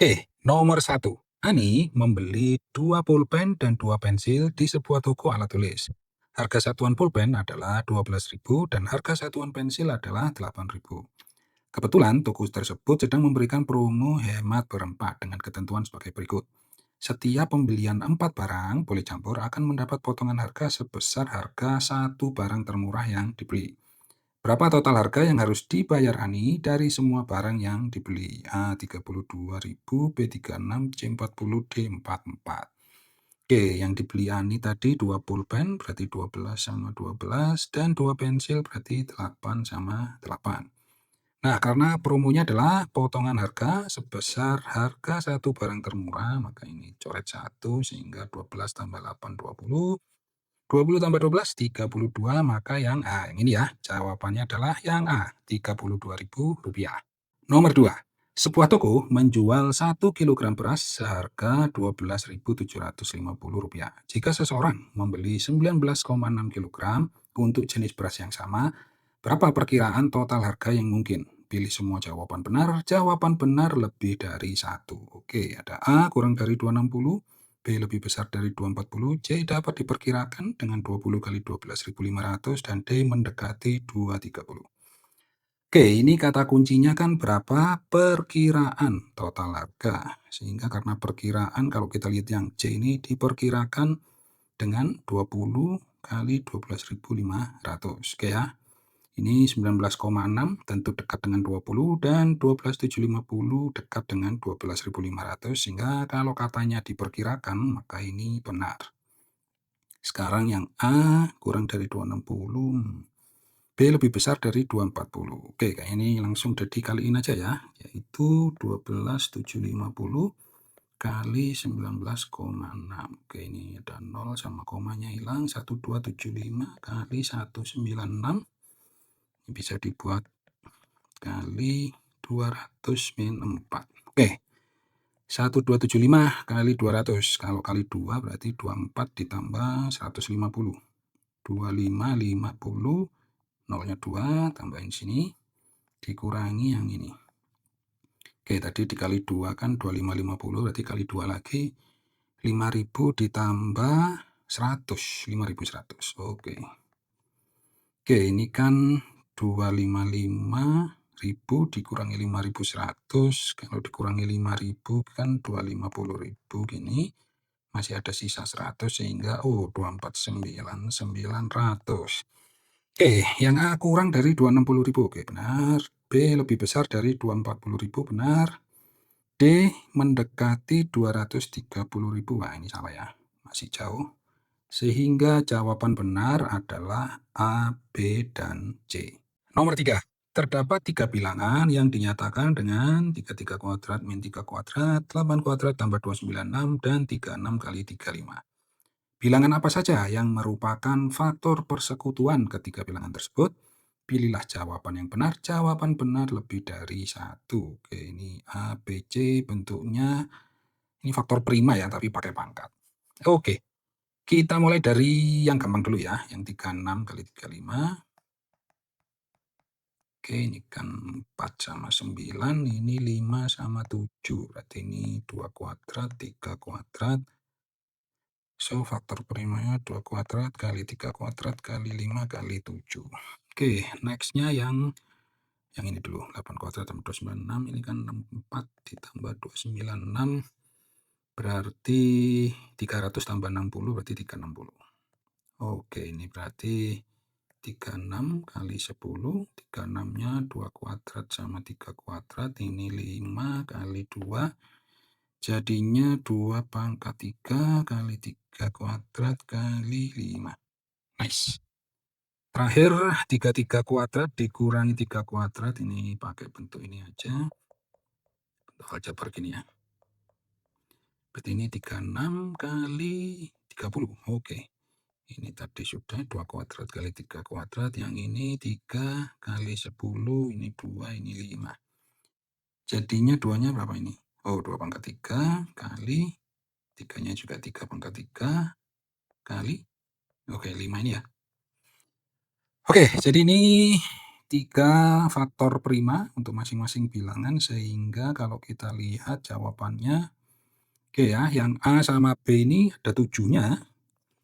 Oke, nomor 1. Ani membeli 2 pulpen dan 2 pensil di sebuah toko alat tulis. Harga satuan pulpen adalah 12.000 dan harga satuan pensil adalah 8.000. Kebetulan toko tersebut sedang memberikan promo hemat berempat dengan ketentuan sebagai berikut. Setiap pembelian 4 barang boleh campur akan mendapat potongan harga sebesar harga satu barang termurah yang dibeli. Berapa total harga yang harus dibayar Ani dari semua barang yang dibeli? A. 32.000, B. 36, C. 40, D. 44. Oke, yang dibeli Ani tadi 2 pulpen berarti 12 sama 12 dan 2 pensil berarti 8 sama 8. Nah, karena promonya adalah potongan harga sebesar harga satu barang termurah, maka ini coret 1 sehingga 12 tambah 8, 20. 20 tambah 12, 32, maka yang A. Yang ini ya, jawabannya adalah yang A, Rp32.000. Nomor 2. Sebuah toko menjual 1 kilogram beras seharga Rp12.750. Jika seseorang membeli 19,6 kilogram untuk jenis beras yang sama, berapa perkiraan total harga yang mungkin? Pilih semua jawaban benar. Jawaban benar lebih dari 1. Oke, ada A kurang dari 260, B lebih besar dari 240, C dapat diperkirakan dengan 20 kali 12.500, dan D mendekati 230. Oke, ini kata kuncinya kan berapa perkiraan total harga. Sehingga karena perkiraan, kalau kita lihat yang C ini diperkirakan dengan 20 kali 12.500. Oke ya. Ini 19,6 tentu dekat dengan 20 dan 12.750 dekat dengan 12.500, sehingga kalau katanya diperkirakan maka ini benar. Sekarang yang A kurang dari 260, B lebih besar dari 240. Oke, kayak ini langsung dikaliin aja ya, yaitu 12.750 kali 19,6. Oke, ini ada 0 sama komanya hilang, 1275 kali 196. Bisa dibuat kali 200 min 4. Oke, 1275 kali 200. Kalau kali 2 berarti 24 ditambah 150. 2550, nolnya 2, tambahin sini, dikurangi yang ini. Oke, tadi dikali 2 kan 2550, berarti kali 2 lagi, 5000 ditambah 100, 5100. Oke. Oke, ini kan 255.000 dikurangi 5.100, kalau dikurangi 5.000 kan 250.000 gini, masih ada sisa 100 sehingga 249.900. Oke, yang A kurang dari 260.000, oke benar. B lebih besar dari 240.000, benar. D mendekati 230.000, wah ini salah ya, masih jauh. Sehingga jawaban benar adalah A, B, dan C. Nomor 3. Terdapat 3 bilangan yang dinyatakan dengan 33 kuadrat min 3 kuadrat, 8 kuadrat tambah 296, dan 36 kali 35. Bilangan apa saja yang merupakan faktor persekutuan ketiga bilangan tersebut? Pilihlah jawaban yang benar. Jawaban benar lebih dari 1. Oke, ini A, B, C bentuknya. Ini faktor prima ya, tapi pakai pangkat. Oke. Kita mulai dari yang gampang dulu ya, yang 36 kali 35. Oke, ini kan 4 sama 9, ini 5 sama 7. Berarti ini 2 kuadrat, 3 kuadrat. So, faktor primanya 2 kuadrat kali 3 kuadrat kali 5 kali 7. Oke, nextnya yang ini dulu. 8 kuadrat tambah 296, ini kan 64 ditambah 296. Berarti 300 tambah 60, berarti 360. Oke, ini berarti 36 kali 10, 36-nya 2 kuadrat sama 3 kuadrat, ini 5 kali 2, jadinya 2 pangkat 3 kali 3 kuadrat kali 5. Nice. Terakhir, 33 kuadrat dikurangi 3 kuadrat, ini pakai bentuk ini aja. Bentuk aljabar gini ya. Berarti ini 36 kali 30, oke. Ini tadi sudah 2 kuadrat kali 3 kuadrat, yang ini 3 kali 10, ini 2, ini 5. Jadinya 2-nya berapa ini? Oh, 2 pangkat 3 kali, 3-nya juga 3 pangkat 3 kali, oke 5 ini ya. Oke, jadi ini 3 faktor prima untuk masing-masing bilangan, sehingga kalau kita lihat jawabannya, oke ya, yang A sama B ini ada 7-nya,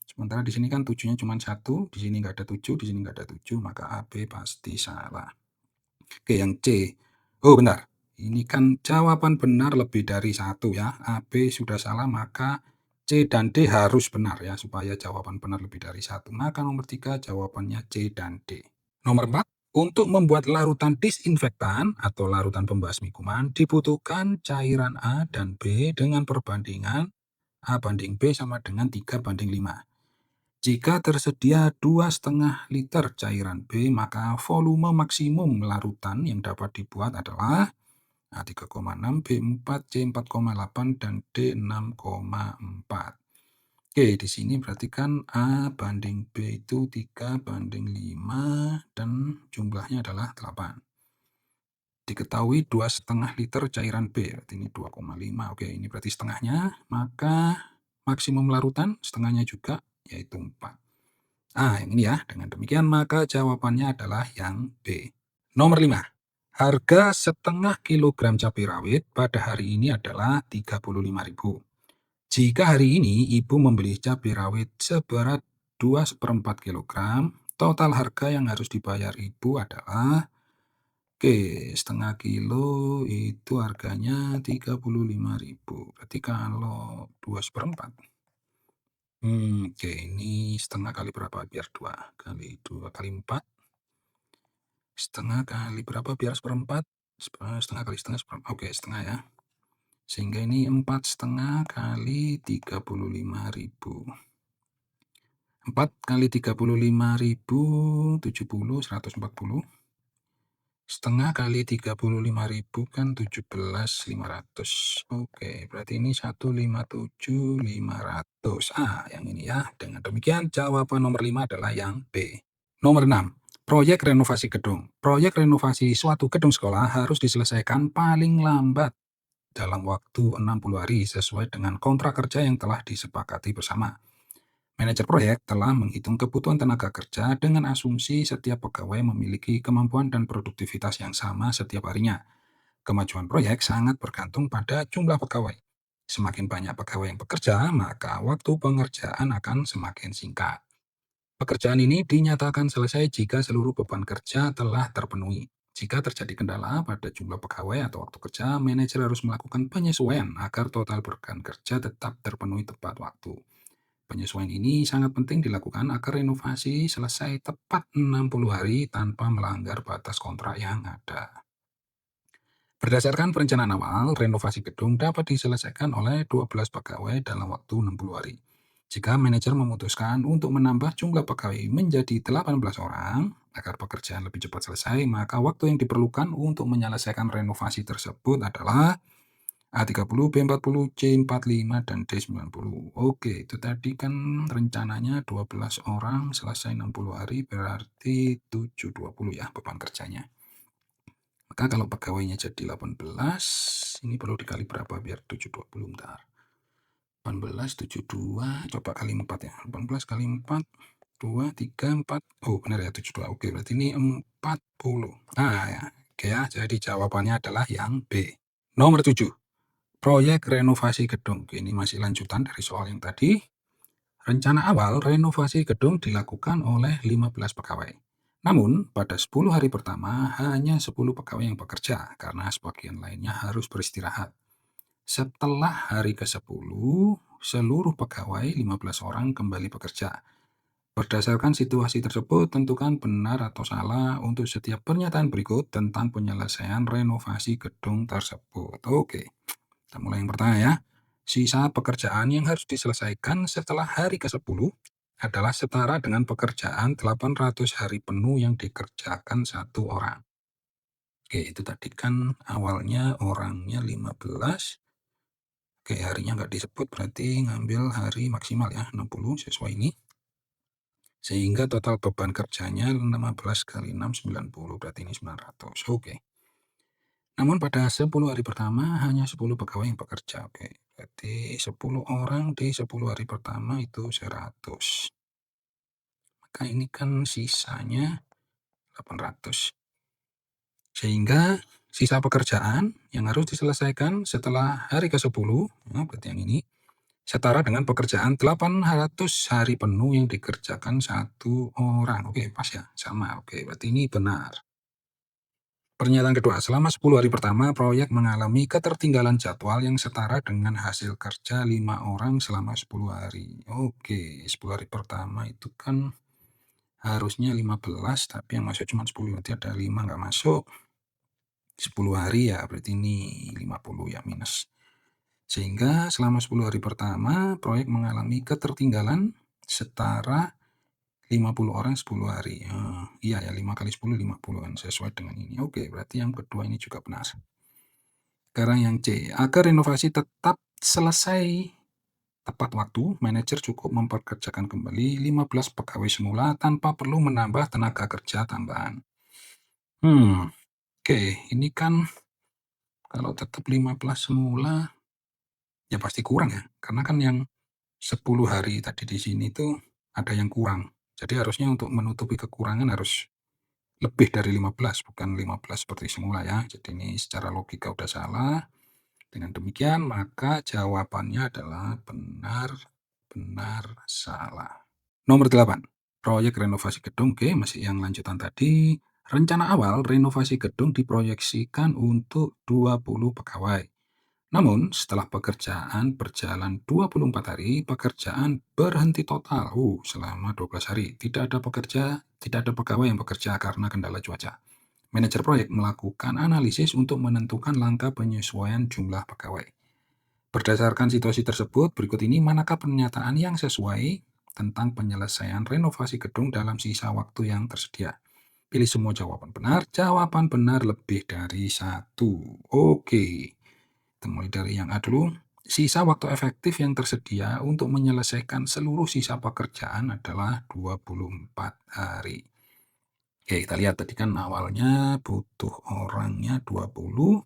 sementara di sini kan 7-nya cuma 1, di sini nggak ada 7, di sini nggak ada 7, maka A, B pasti salah. Oke, yang C. Oh, benar. Ini kan jawaban benar lebih dari 1 ya. A, B sudah salah, maka C dan D harus benar ya, supaya jawaban benar lebih dari 1. Maka nomor 3 jawabannya C dan D. Nomor 4, untuk membuat larutan disinfektan atau larutan pembasmi kuman dibutuhkan cairan A dan B dengan perbandingan A banding B sama dengan 3:5. Jika tersedia 2,5 liter cairan B, maka volume maksimum larutan yang dapat dibuat adalah A 3,6, B 4, C 4,8, dan D 6,4. Oke, di sini berarti kan A banding B itu 3:5 dan jumlahnya adalah 8. Diketahui 2,5 liter cairan B, berarti ini 2,5. Oke, ini berarti setengahnya, maka maksimum larutan setengahnya juga, yaitu 4. Yang ini ya. Dengan demikian maka jawabannya adalah yang B. Nomor 5. Harga setengah kilogram cabai rawit pada hari ini adalah 35.000. Jika hari ini Ibu membeli cabai rawit seberat 2/4 kilogram, total harga yang harus dibayar Ibu adalah, oke, setengah kilo itu harganya 35.000. Berarti kalau 2/4. Oke, ini setengah kali berapa biar 2? Kali 2 kali 4. Setengah kali berapa biar seperempat? Setengah kali setengah seperempat. Oke, setengah ya. Sehingga ini 4,5 kali 35.000. 4 kali 35.000, 70, 140. Setengah kali 35.000 kan 17.500. Oke, berarti ini 157.500. Yang ini ya. Dengan demikian jawaban nomor 5 adalah yang B. Nomor 6. Proyek renovasi gedung. Proyek renovasi suatu gedung sekolah harus diselesaikan paling lambat dalam waktu 60 hari sesuai dengan kontrak kerja yang telah disepakati bersama. Manajer proyek telah menghitung kebutuhan tenaga kerja dengan asumsi setiap pegawai memiliki kemampuan dan produktivitas yang sama setiap harinya. Kemajuan proyek sangat bergantung pada jumlah pegawai. Semakin banyak pegawai yang bekerja, maka waktu pengerjaan akan semakin singkat. Pekerjaan ini dinyatakan selesai jika seluruh beban kerja telah terpenuhi. Jika terjadi kendala pada jumlah pegawai atau waktu kerja, manajer harus melakukan penyesuaian agar total beban kerja tetap terpenuhi tepat waktu. Penyesuaian ini sangat penting dilakukan agar renovasi selesai tepat 60 hari tanpa melanggar batas kontrak yang ada. Berdasarkan perencanaan awal, renovasi gedung dapat diselesaikan oleh 12 pegawai dalam waktu 60 hari. Jika manajer memutuskan untuk menambah jumlah pegawai menjadi 18 orang agar pekerjaan lebih cepat selesai, maka waktu yang diperlukan untuk menyelesaikan renovasi tersebut adalah A30, B40, C45, dan D90. Oke, itu tadi kan rencananya 12 orang selesai 60 hari, berarti 720 ya beban kerjanya. Maka kalau pegawainya jadi 18, ini perlu dikali berapa biar 720, bentar. 18, 72, coba kali 4 ya. 18 kali 4, 2, 3, 4. Oh, benar ya, 72. Oke, berarti ini 40. Ya. Oke ya, jadi jawabannya adalah yang B. Nomor 7. Proyek renovasi gedung. Ini masih lanjutan dari soal yang tadi. Rencana awal renovasi gedung dilakukan oleh 15 pegawai. Namun, pada 10 hari pertama hanya 10 pegawai yang bekerja karena sebagian lainnya harus beristirahat. Setelah hari ke-10, seluruh pegawai 15 orang kembali bekerja. Berdasarkan situasi tersebut, tentukan benar atau salah untuk setiap pernyataan berikut tentang penyelesaian renovasi gedung tersebut. Oke. Kita mulai yang pertama ya. Sisa pekerjaan yang harus diselesaikan setelah hari ke-10 adalah setara dengan pekerjaan 800 hari penuh yang dikerjakan satu orang. Oke, itu tadi kan awalnya orangnya 15. Oke, harinya nggak disebut, berarti ngambil hari maksimal ya, 60 sesuai ini. Sehingga total beban kerjanya 15 kali 6, 90, berarti ini 900. Oke. Namun pada 10 hari pertama hanya 10 pegawai yang bekerja. Oke, berarti 10 orang di 10 hari pertama itu 100. Maka ini kan sisanya 800. Sehingga sisa pekerjaan yang harus diselesaikan setelah hari ke-10, ya, berarti yang ini, setara dengan pekerjaan 800 hari penuh yang dikerjakan satu orang. Oke, pas ya? Sama. Oke, berarti ini benar. Pernyataan kedua, selama 10 hari pertama, proyek mengalami ketertinggalan jadwal yang setara dengan hasil kerja 5 orang selama 10 hari. Oke, 10 hari pertama itu kan harusnya 15, tapi yang masuk cuma 10, berarti ada 5 nggak masuk. 10 hari ya, berarti ini 50 ya, minus. Sehingga selama 10 hari pertama, proyek mengalami ketertinggalan setara 50 orang 10 hari. Iya ya, 5 kali 10, 50 kan, sesuai dengan ini. Oke, berarti yang kedua ini juga benar. Sekarang yang C, agar renovasi tetap selesai tepat waktu, manajer cukup mempekerjakan kembali 15 pegawai semula tanpa perlu menambah tenaga kerja tambahan. Oke, ini kan kalau tetap 15 semula, ya pasti kurang ya, karena kan yang 10 hari tadi di sini tuh ada yang kurang. Jadi harusnya untuk menutupi kekurangan harus lebih dari 15, bukan 15 seperti semula ya. Jadi ini secara logika udah salah. Dengan demikian, maka jawabannya adalah benar, benar, salah. Nomor 8, proyek renovasi gedung. Oke, masih yang lanjutan tadi. Rencana awal renovasi gedung diproyeksikan untuk 20 pegawai. Namun, setelah pekerjaan berjalan 24 hari, pekerjaan berhenti total selama 12 hari. Tidak ada pegawai yang bekerja karena kendala cuaca. Manajer proyek melakukan analisis untuk menentukan langkah penyesuaian jumlah pegawai. Berdasarkan situasi tersebut, berikut ini manakah pernyataan yang sesuai tentang penyelesaian renovasi gedung dalam sisa waktu yang tersedia? Pilih semua jawaban benar. Jawaban benar lebih dari satu. Oke. Kita mulai dari yang A dulu. Sisa waktu efektif yang tersedia untuk menyelesaikan seluruh sisa pekerjaan adalah 24 hari. Oke, kita lihat tadi kan awalnya butuh orangnya 20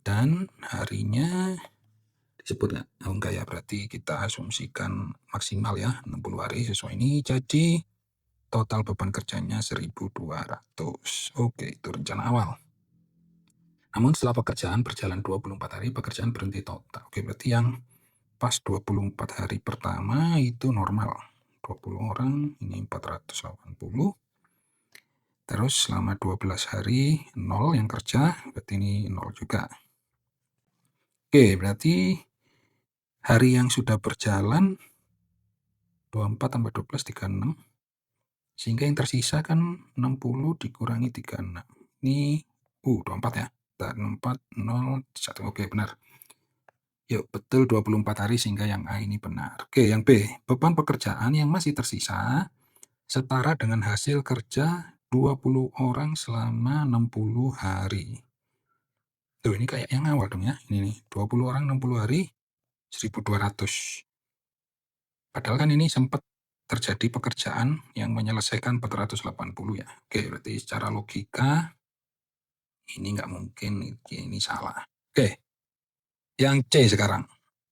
dan harinya disebut nggak? Oh, enggak ya, berarti kita asumsikan maksimal ya, 60 hari sesuai ini. Jadi total beban kerjanya 1.200. Oke, itu rencana awal. Namun setelah pekerjaan berjalan 24 hari, pekerjaan berhenti total. Oke, berarti yang pas 24 hari pertama itu normal. 20 orang, ini 480. Terus selama 12 hari, 0 yang kerja, berarti ini 0 juga. Oke, berarti hari yang sudah berjalan 24 tambah 12, 36. Sehingga yang tersisa kan 60 dikurangi 36. Ini 24 ya. 64, 0, 1. Oke, benar. Yuk, betul 24 hari sehingga yang A ini benar. Oke, yang B. Beban pekerjaan yang masih tersisa setara dengan hasil kerja 20 orang selama 60 hari. Tuh, ini kayak yang awal dong ya. Ini nih, 20 orang 60 hari, 1.200. Padahal kan ini sempat terjadi pekerjaan yang menyelesaikan 480 ya. Oke, berarti secara logika ini nggak mungkin, ini salah. Oke, yang C sekarang.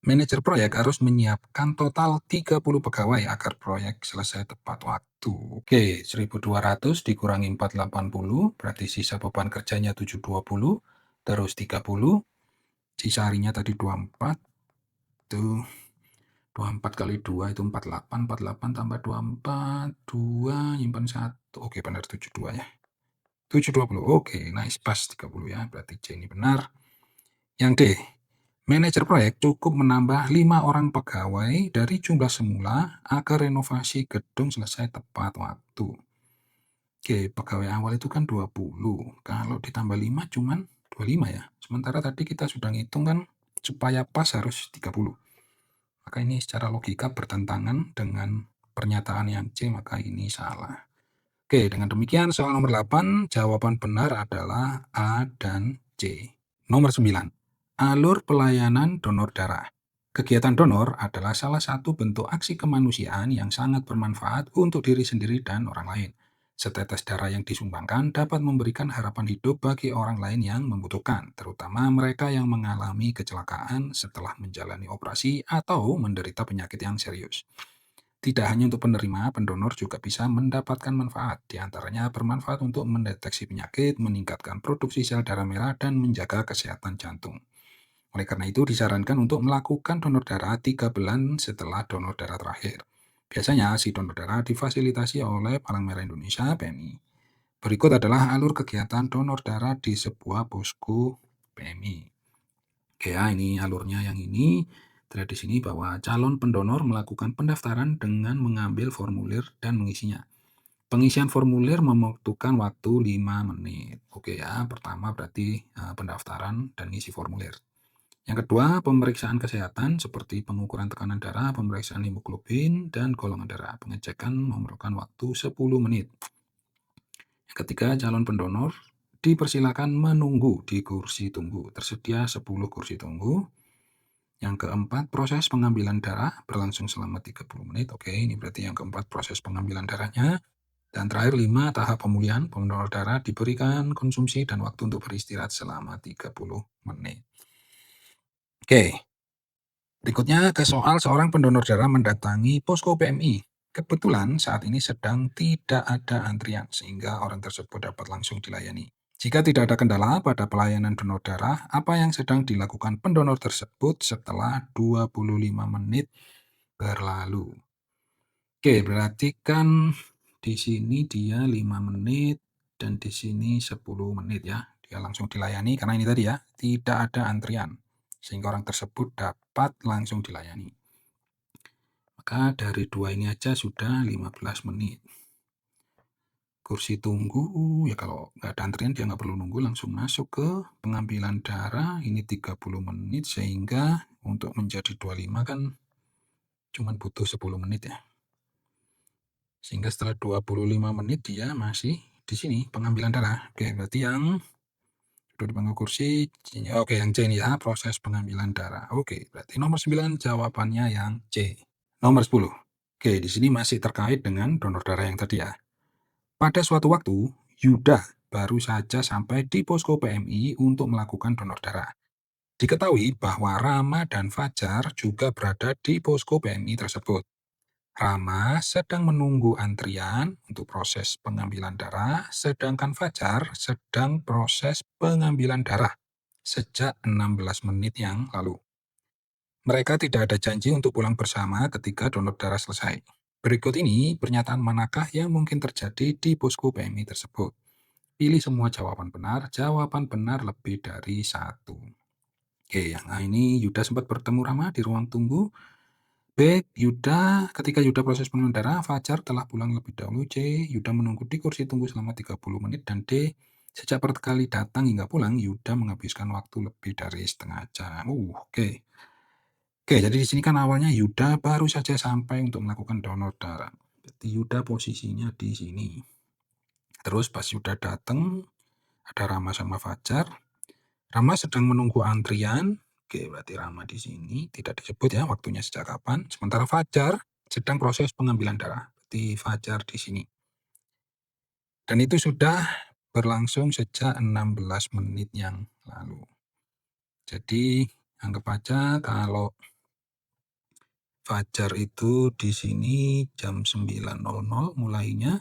Manajer proyek harus menyiapkan total 30 pegawai agar proyek selesai tepat waktu. Oke, 1.200 dikurangi 480, berarti sisa beban kerjanya 720, terus 30, sisa harinya tadi 24, itu 24 kali 2 itu 48, 48 tambah 24, 2, nyimpan 1. Oke, benar 72 ya. 720, oke, nice, pas 30 ya, berarti C ini benar. Yang D, manajer proyek cukup menambah 5 orang pegawai dari jumlah semula agar renovasi gedung selesai tepat waktu. Oke, pegawai awal itu kan 20. Kalau ditambah 5 cuman 25 ya. Sementara tadi kita sudah ngitung kan supaya pas harus 30. Maka ini secara logika bertentangan dengan pernyataan yang C, maka ini salah. Oke, dengan demikian soal nomor 8, jawaban benar adalah A dan C. Nomor 9, alur pelayanan donor darah. Kegiatan donor adalah salah satu bentuk aksi kemanusiaan yang sangat bermanfaat untuk diri sendiri dan orang lain. Setetes darah yang disumbangkan dapat memberikan harapan hidup bagi orang lain yang membutuhkan, terutama mereka yang mengalami kecelakaan setelah menjalani operasi atau menderita penyakit yang serius. Tidak hanya untuk penerima, pendonor juga bisa mendapatkan manfaat. Di antaranya bermanfaat untuk mendeteksi penyakit, meningkatkan produksi sel darah merah, dan menjaga kesehatan jantung. Oleh karena itu, disarankan untuk melakukan donor darah 3 bulan setelah donor darah terakhir. Biasanya, si donor darah difasilitasi oleh Palang Merah Indonesia (PMI). Berikut adalah alur kegiatan donor darah di sebuah posko PMI. Oke ya, ini alurnya yang ini. Terlihat di sini bahwa calon pendonor melakukan pendaftaran dengan mengambil formulir dan mengisinya. Pengisian formulir membutuhkan waktu 5 menit. Oke ya, pertama berarti pendaftaran dan isi formulir. Yang kedua, pemeriksaan kesehatan seperti pengukuran tekanan darah, pemeriksaan hemoglobin, dan golongan darah. Pengecekan memerlukan waktu 10 menit. Yang ketiga, calon pendonor dipersilakan menunggu di kursi tunggu. Tersedia 10 kursi tunggu. Yang keempat, proses pengambilan darah berlangsung selama 30 menit. Oke, ini berarti yang keempat proses pengambilan darahnya. Dan terakhir 5, tahap pemulihan. Pendonor darah diberikan konsumsi dan waktu untuk beristirahat selama 30 menit. Oke, berikutnya ke soal seorang pendonor darah mendatangi posko PMI. Kebetulan saat ini sedang tidak ada antrian sehingga orang tersebut dapat langsung dilayani. Jika tidak ada kendala pada pelayanan donor darah, apa yang sedang dilakukan pendonor tersebut setelah 25 menit berlalu? Oke, berarti kan di sini dia 5 menit dan di sini 10 menit ya. Dia langsung dilayani karena ini tadi ya, tidak ada antrian. Sehingga orang tersebut dapat langsung dilayani. Maka dari 2 ini aja sudah 15 menit. Kursi tunggu, ya kalau nggak ada antrian dia nggak perlu nunggu, langsung masuk ke pengambilan darah. Ini 30 menit sehingga untuk menjadi 25 kan cuma butuh 10 menit ya. Sehingga setelah 25 menit dia masih di sini pengambilan darah. Oke, berarti yang sudah dipanggil kursi, oke yang C ini ya, proses pengambilan darah. Oke, berarti nomor 9 jawabannya yang C. Nomor 10. Oke, di sini masih terkait dengan donor darah yang tadi ya. Pada suatu waktu, Yuda baru saja sampai di posko PMI untuk melakukan donor darah. Diketahui bahwa Rama dan Fajar juga berada di posko PMI tersebut. Rama sedang menunggu antrian untuk proses pengambilan darah, sedangkan Fajar sedang proses pengambilan darah sejak 16 menit yang lalu. Mereka tidak ada janji untuk pulang bersama ketika donor darah selesai. Berikut ini pernyataan manakah yang mungkin terjadi di posko PMI tersebut? Pilih semua jawaban benar lebih dari satu. Oke, yang A ini Yuda sempat bertemu Rama di ruang tunggu. B, ketika Yuda proses pengambilan darah, Fajar telah pulang lebih dahulu. C, Yuda menunggu di kursi tunggu selama 30 menit. Dan D, sejak pertama kali datang hingga pulang, Yuda menghabiskan waktu lebih dari setengah jam. Oke. Oke, jadi di sini kan awalnya Yuda baru saja sampai untuk melakukan donor darah. Jadi Yuda posisinya di sini. Terus pas Yuda datang, ada Rama sama Fajar. Rama sedang menunggu antrian. Oke, berarti Rama di sini tidak disebut ya waktunya sejak kapan. Sementara Fajar sedang proses pengambilan darah. Berarti Fajar di sini. Dan itu sudah berlangsung sejak 16 menit yang lalu. Jadi anggap aja kalau Fajar itu di sini jam 9.00 mulainya,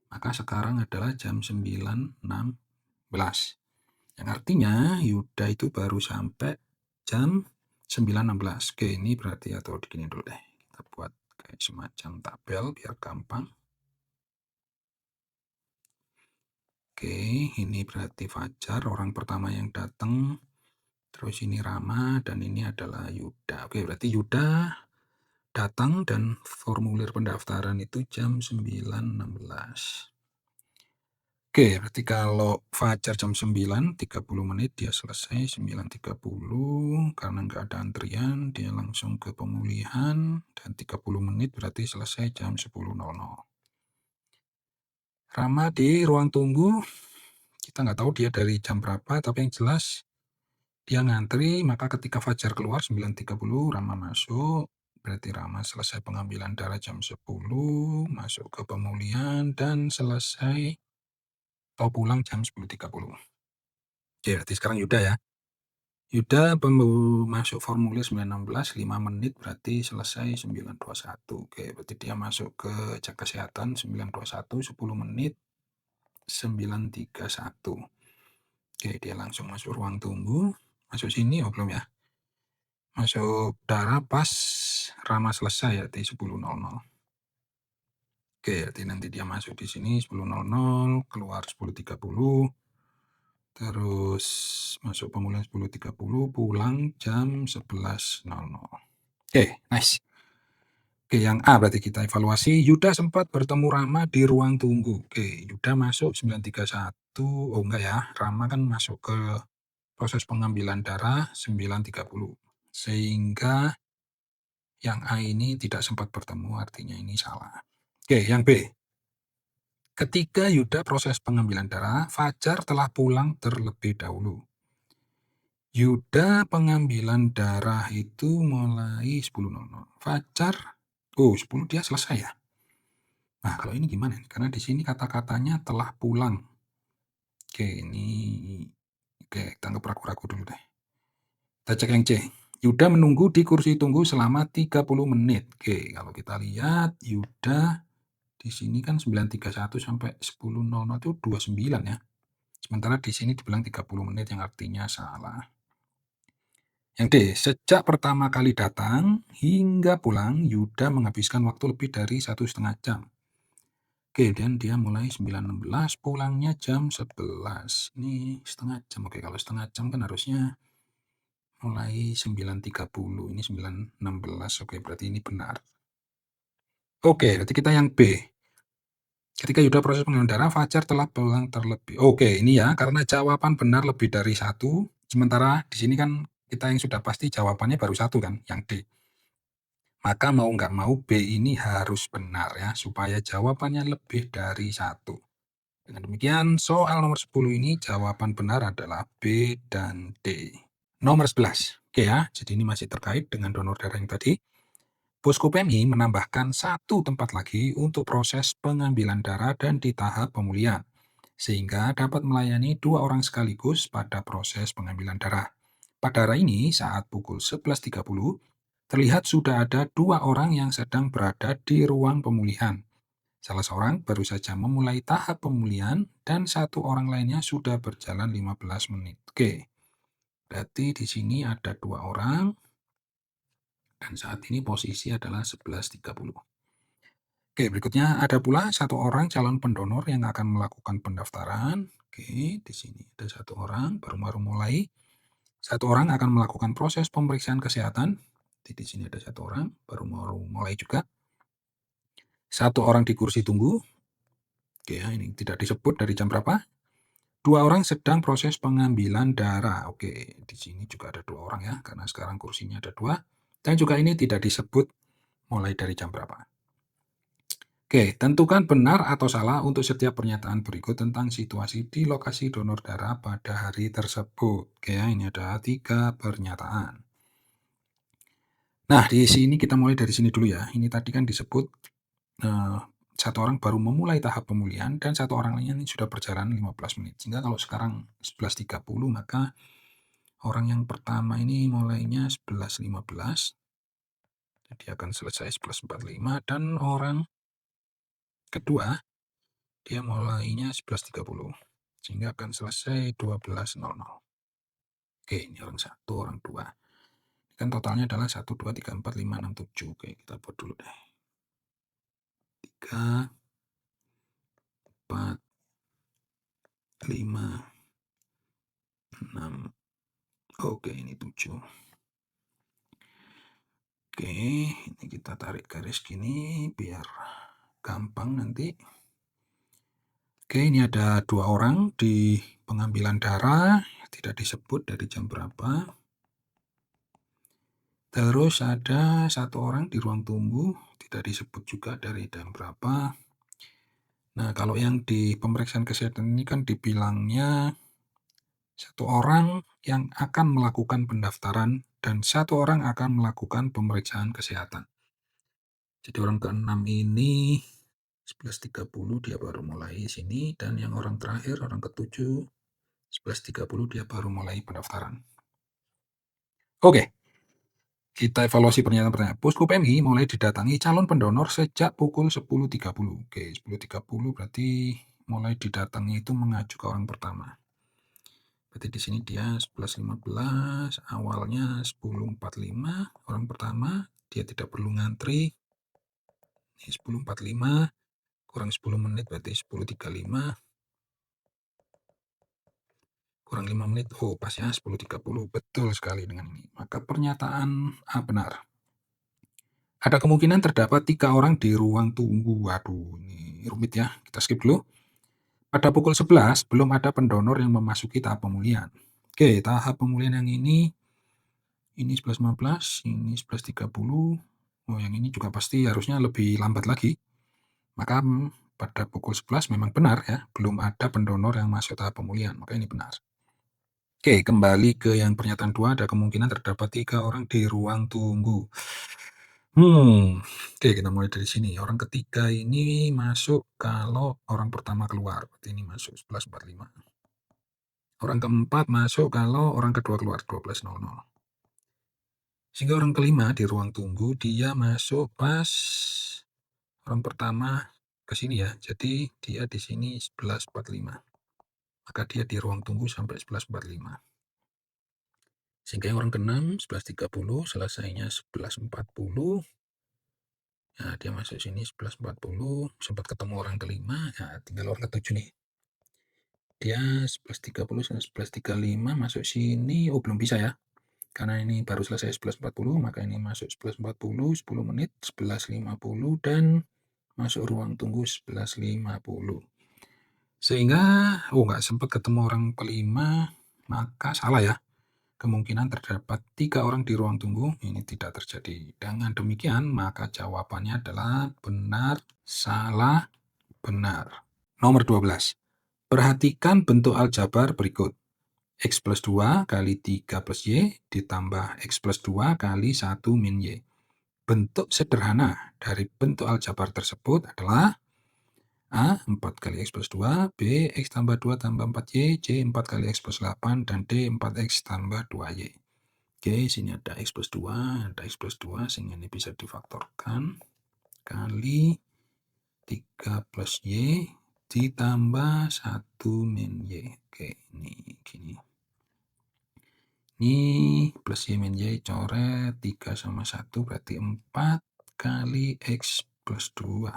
maka sekarang adalah jam 9.16. Yang artinya Yuda itu baru sampai jam 9.16. Oke, ini berarti atau begini dulu deh. Kita buat kayak semacam tabel biar gampang. Oke, ini berarti Fajar, orang pertama yang datang. Terus ini Rama dan ini adalah Yuda. Oke, berarti Yuda datang dan formulir pendaftaran itu jam 9.16. Oke, berarti kalau Fajar jam 9, 30 menit dia selesai, 9.30, karena nggak ada antrian, dia langsung ke pemulihan, dan 30 menit berarti selesai jam 10.00. Rama di ruang tunggu, kita nggak tahu dia dari jam berapa, tapi yang jelas dia ngantri, maka ketika Fajar keluar 9.30, Rama masuk, berarti Rama selesai pengambilan darah jam 10, masuk ke pemulihan, dan selesai atau pulang jam 10.30. Oke, berarti sekarang Yuda ya. Yuda masuk formulir 9.16, 5 menit berarti selesai 9.21. Oke, berarti dia masuk ke cek kesehatan 9.21, 10 menit 9.31. Oke, dia langsung masuk ruang tunggu. Masuk sini, oh belum ya. Masuk darah pas Rama selesai ya, di 10.00. Oke, berarti nanti dia masuk di sini 10.00, keluar 10.30. Terus masuk pemulihan 10.30, pulang jam 11.00. Oke, nice. Oke, yang A berarti kita evaluasi. Yuda sempat bertemu Rama di ruang tunggu. Oke, Yuda masuk 9.31. Oh enggak ya, Rama kan masuk ke proses pengambilan darah 9.30. Sehingga yang A ini tidak sempat bertemu, artinya ini salah. Oke, yang B. Ketika Yuda proses pengambilan darah, Fajar telah pulang terlebih dahulu. Yuda pengambilan darah itu mulai 10.00. Fajar, 10 dia selesai ya. Nah, kalau ini gimana? Karena di sini kata-katanya telah pulang. Oke, ini kita anggap ragu-ragu dulu deh. Kita cek yang C. Yuda menunggu di kursi tunggu selama 30 menit. Oke, kalau kita lihat Yuda di sini kan 9.31 sampai 10.00 itu 29 ya. Sementara di sini dibilang 30 menit yang artinya salah. Yang D, sejak pertama kali datang hingga pulang, Yuda menghabiskan waktu lebih dari 1,5 jam. Oke, dan dia mulai 9.16, pulangnya jam 11. Ini setengah jam. Oke, kalau setengah jam kan harusnya mulai 9.30. Ini 9.16. Oke, berarti ini benar. Oke, berarti kita yang B. Ketika Yuda proses pengambilan darah, Fajar telah pulang terlebih. Oke, ini ya, karena jawaban benar lebih dari 1. Sementara di sini kan kita yang sudah pasti jawabannya baru 1 kan, yang D. Maka mau nggak mau B ini harus benar ya, supaya jawabannya lebih dari 1. Dengan demikian, soal nomor 10 ini jawaban benar adalah B dan D. Nomor 11. Oke ya, jadi ini masih terkait dengan donor darah yang tadi. Posko PMI menambahkan satu tempat lagi untuk proses pengambilan darah dan di tahap pemulihan, sehingga dapat melayani 2 orang sekaligus pada proses pengambilan darah. Pada hari ini, saat pukul 11.30, terlihat sudah ada 2 orang yang sedang berada di ruang pemulihan. Salah seorang baru saja memulai tahap pemulihan dan 1 orang lainnya sudah berjalan 15 menit. Oke, berarti di sini ada 2 orang dan saat ini posisi adalah 11.30. Oke, berikutnya ada pula 1 orang calon pendonor yang akan melakukan pendaftaran. Oke, di sini ada 1 orang baru mulai. 1 orang akan melakukan proses pemeriksaan kesehatan. Di sini ada 1 orang baru mulai juga. 1 orang di kursi tunggu. Oke ya, ini tidak disebut dari jam berapa. 2 orang sedang proses pengambilan darah. Oke, di sini juga ada 2 orang ya, karena sekarang kursinya ada 2. Dan juga ini tidak disebut mulai dari jam berapa. Oke, tentukan benar atau salah untuk setiap pernyataan berikut tentang situasi di lokasi donor darah pada hari tersebut. Oke ya, ini ada 3 pernyataan. Nah, di sini kita mulai dari sini dulu ya. Ini tadi kan disebut 1 orang baru memulai tahap pemulihan dan 1 orang lainnya ini sudah berjalan 15 menit. Sehingga kalau sekarang 11.30 maka orang yang pertama ini mulainya 11.15. Jadi akan selesai 11.45 dan orang kedua dia mulainya 11.30. Sehingga akan selesai 12.00. Oke, ini orang 1, orang 2. Ini kan totalnya adalah 1, 2, 3, 4, 5, 6, 7. Oke, kita buat dulu deh. 3, 4, 5, 6. Oke, ini 7. Oke, ini kita tarik garis gini biar gampang nanti. Oke, ini ada 2 orang di pengambilan darah, tidak disebut dari jam berapa. Terus ada 1 orang di ruang tunggu, tidak disebut juga dari jam berapa. Nah, kalau yang di pemeriksaan kesehatan ini kan dibilangnya 1 orang yang akan melakukan pendaftaran dan 1 orang akan melakukan pemeriksaan kesehatan. Jadi orang ke-6 ini 11.30 dia baru mulai sini dan yang orang terakhir, orang ke-7, 11.30 dia baru mulai pendaftaran. Oke, kita evaluasi pernyataan-pernyataan. Posko PMI mulai didatangi calon pendonor sejak pukul 10.30. Oke, 10.30 berarti mulai didatangi itu mengacu ke orang pertama. Berarti di sini dia 11.15, awalnya 10.45, orang pertama, dia tidak perlu ngantri. Ini 10.45, kurang 10 menit berarti 10.35, kurang 5 menit, oh pas ya 10.30, betul sekali dengan ini. Maka pernyataan A benar. Ada kemungkinan terdapat 3 orang di ruang tunggu. Waduh, ini rumit ya, kita skip dulu. Pada pukul 11, belum ada pendonor yang memasuki tahap pemulihan. Oke, tahap pemulihan yang ini 11.15, ini 11.30. Oh, yang ini juga pasti harusnya lebih lambat lagi. Maka pada pukul 11 memang benar ya, belum ada pendonor yang masuk tahap pemulihan, maka ini benar. Oke, kembali ke yang pernyataan 2, ada kemungkinan terdapat 3 orang di ruang tunggu. Oke, kita mulai dari sini. Orang ketiga ini masuk kalau orang pertama keluar, berarti ini masuk 11.45. Orang keempat masuk kalau orang kedua keluar, 12.00. Sehingga orang kelima di ruang tunggu, dia masuk pas orang pertama ke sini ya, jadi dia di sini 11.45. Maka dia di ruang tunggu sampai 11.45. Sehingga yang orang keenam 11.30, selesainya 11.40. Nah, dia masuk sini 11.40, sempat ketemu orang kelima, ya tinggal orang ketujuh nih. Dia 11.30 sampai 11.35 masuk sini, oh belum bisa ya. Karena ini baru selesai 11.40, maka ini masuk 11.40, 10 menit, 11.50, dan masuk ruang tunggu 11.50. Sehingga, oh nggak sempat ketemu orang kelima, maka salah ya. Kemungkinan terdapat 3 orang di ruang tunggu, ini tidak terjadi. Dengan demikian, maka jawabannya adalah benar, salah, benar. Nomor 12. Perhatikan bentuk aljabar berikut. X plus 2 kali 3 plus Y ditambah X plus 2 kali 1 min Y. Bentuk sederhana dari bentuk aljabar tersebut adalah A, 4 kali X plus 2, B, X tambah 2 tambah 4Y, C, 4 kali X plus 8, dan D, 4X tambah 2Y. Oke, sini ada X plus 2, ada X plus 2, sehingga ini bisa difaktorkan, kali 3 plus Y, ditambah 1 min Y. Oke, ini gini. Ini plus Y min Y coret, 3 sama 1 berarti 4 kali X plus 2.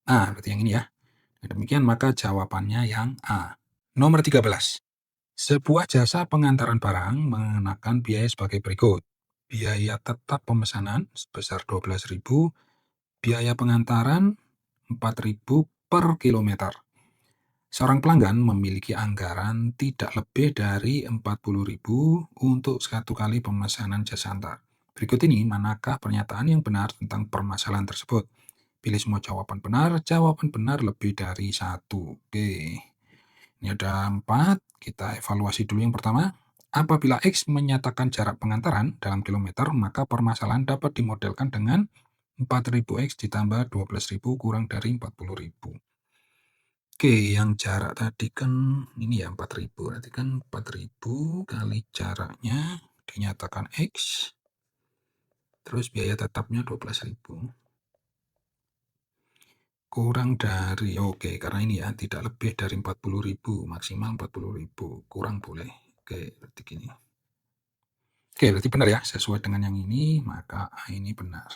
Berarti yang ini ya. Demikian maka jawabannya yang A. Nomor 13. Sebuah jasa pengantaran barang mengenakan biaya sebagai berikut. Biaya tetap pemesanan sebesar 12.000, biaya pengantaran 4.000 per kilometer. Seorang pelanggan memiliki anggaran tidak lebih dari 40.000 untuk satu kali pemesanan jasa antar. Berikut ini manakah pernyataan yang benar tentang permasalahan tersebut? Pilih semua jawaban benar lebih dari satu. Oke, ini ada 4, kita evaluasi dulu yang pertama. Apabila X menyatakan jarak pengantaran dalam kilometer, maka permasalahan dapat dimodelkan dengan 4.000 X ditambah 12.000 kurang dari 40.000. Oke, yang jarak tadi kan ini ya 4.000, berarti kan 4.000 kali jaraknya dinyatakan X, terus biaya tetapnya 12.000. Kurang dari, oke, karena ini ya tidak lebih dari 40.000, maksimal 40.000, kurang boleh. Oke, berarti gini. Oke, berarti benar ya, sesuai dengan yang ini, maka A ini benar.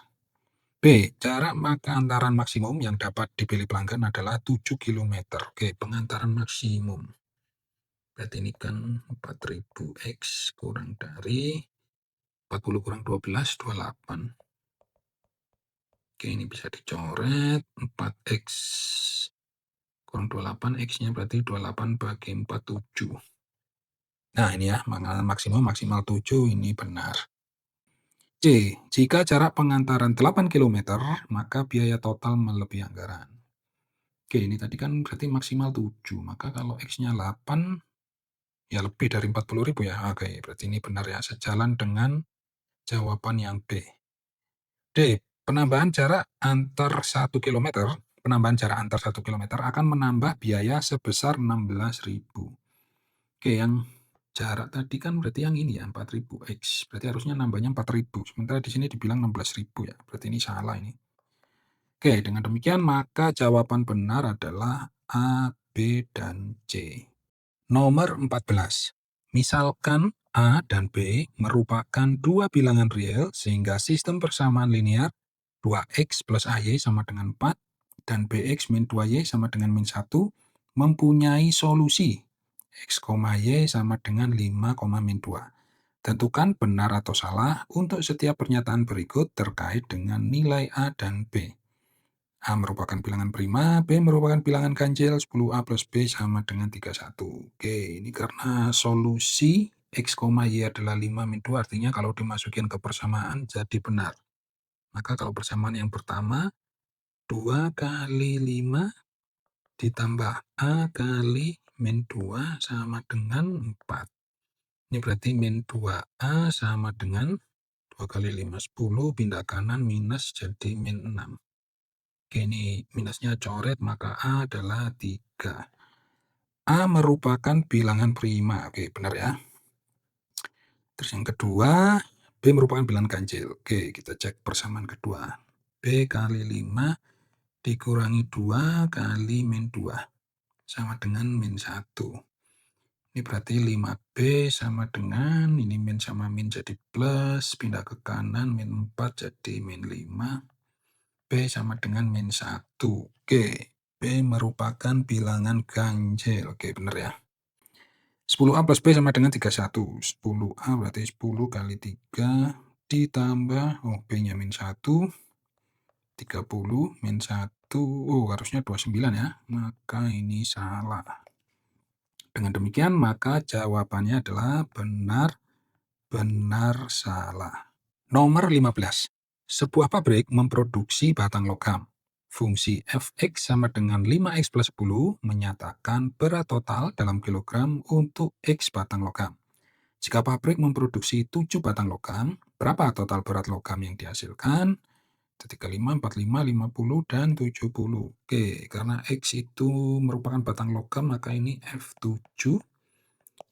B, jarak pengantaran maksimum yang dapat dipilih pelanggan adalah 7 km. Oke, pengantaran maksimum. Berarti ini kan 4.000 X kurang dari 40 kurang 12, 28. Oke, ini bisa dicoret, 4X kurang 28, X-nya berarti 28 bagi 47. Nah, ini ya, maksimal 7, ini benar. C, jika jarak pengantaran 8 km, maka biaya total melebihi anggaran. Oke, ini tadi kan berarti maksimal 7, maka kalau X-nya 8, ya lebih dari 40.000 ya. Oke, berarti ini benar ya, sejalan dengan jawaban yang B. D, penambahan jarak antar 1 km, akan menambah biaya sebesar 16.000. Oke, yang Jarak tadi kan berarti yang ini ya, 4.000 X. Berarti harusnya nambahnya 4.000. Sementara di sini dibilang 16.000 ya. Berarti ini salah ini. Oke, dengan demikian maka jawaban benar adalah A, B, dan C. Nomor 14. Misalkan A dan B merupakan dua bilangan real sehingga sistem persamaan linear 2x plus AY sama dengan 4 dan BX min 2Y sama dengan min 1 mempunyai solusi X, Y sama dengan 5, min 2. Tentukan benar atau salah untuk setiap pernyataan berikut terkait dengan nilai A dan B. A merupakan bilangan prima, B merupakan bilangan ganjil, 10A plus B sama dengan 31. Oke, ini karena solusi X, Y adalah 5 min 2, artinya kalau dimasukin ke persamaan jadi benar. Maka kalau persamaan yang pertama, 2 kali 5 ditambah A kali min 2 sama dengan 4. Ini berarti min 2A sama dengan 2 kali 5, 10, pindah kanan minus jadi min 6. Oke, ini minusnya coret, maka A adalah 3. A merupakan bilangan prima. Oke, benar ya. Terus yang kedua, B merupakan bilangan ganjil. Oke, kita cek persamaan kedua. B kali 5 dikurangi 2 kali min 2 sama dengan min 1. Ini berarti 5B sama dengan, ini min sama min jadi plus, pindah ke kanan, min 4 jadi min 5. B sama dengan min 1. Oke, B merupakan bilangan ganjil. Oke, benar ya. 10A plus B sama dengan 31. 10A berarti 10 kali 3 ditambah, B-nya min 1. 30 min 1. Harusnya 29 ya. Maka ini salah. Dengan demikian, maka jawabannya adalah benar, benar, salah. Nomor 15. Sebuah pabrik memproduksi batang logam. Fungsi Fx sama dengan 5x plus 10 menyatakan berat total dalam kilogram untuk X batang logam. Jika pabrik memproduksi 7 batang logam, berapa total berat logam yang dihasilkan? 35, 45, 50, dan 70. Oke, karena X itu merupakan batang logam, maka ini F7,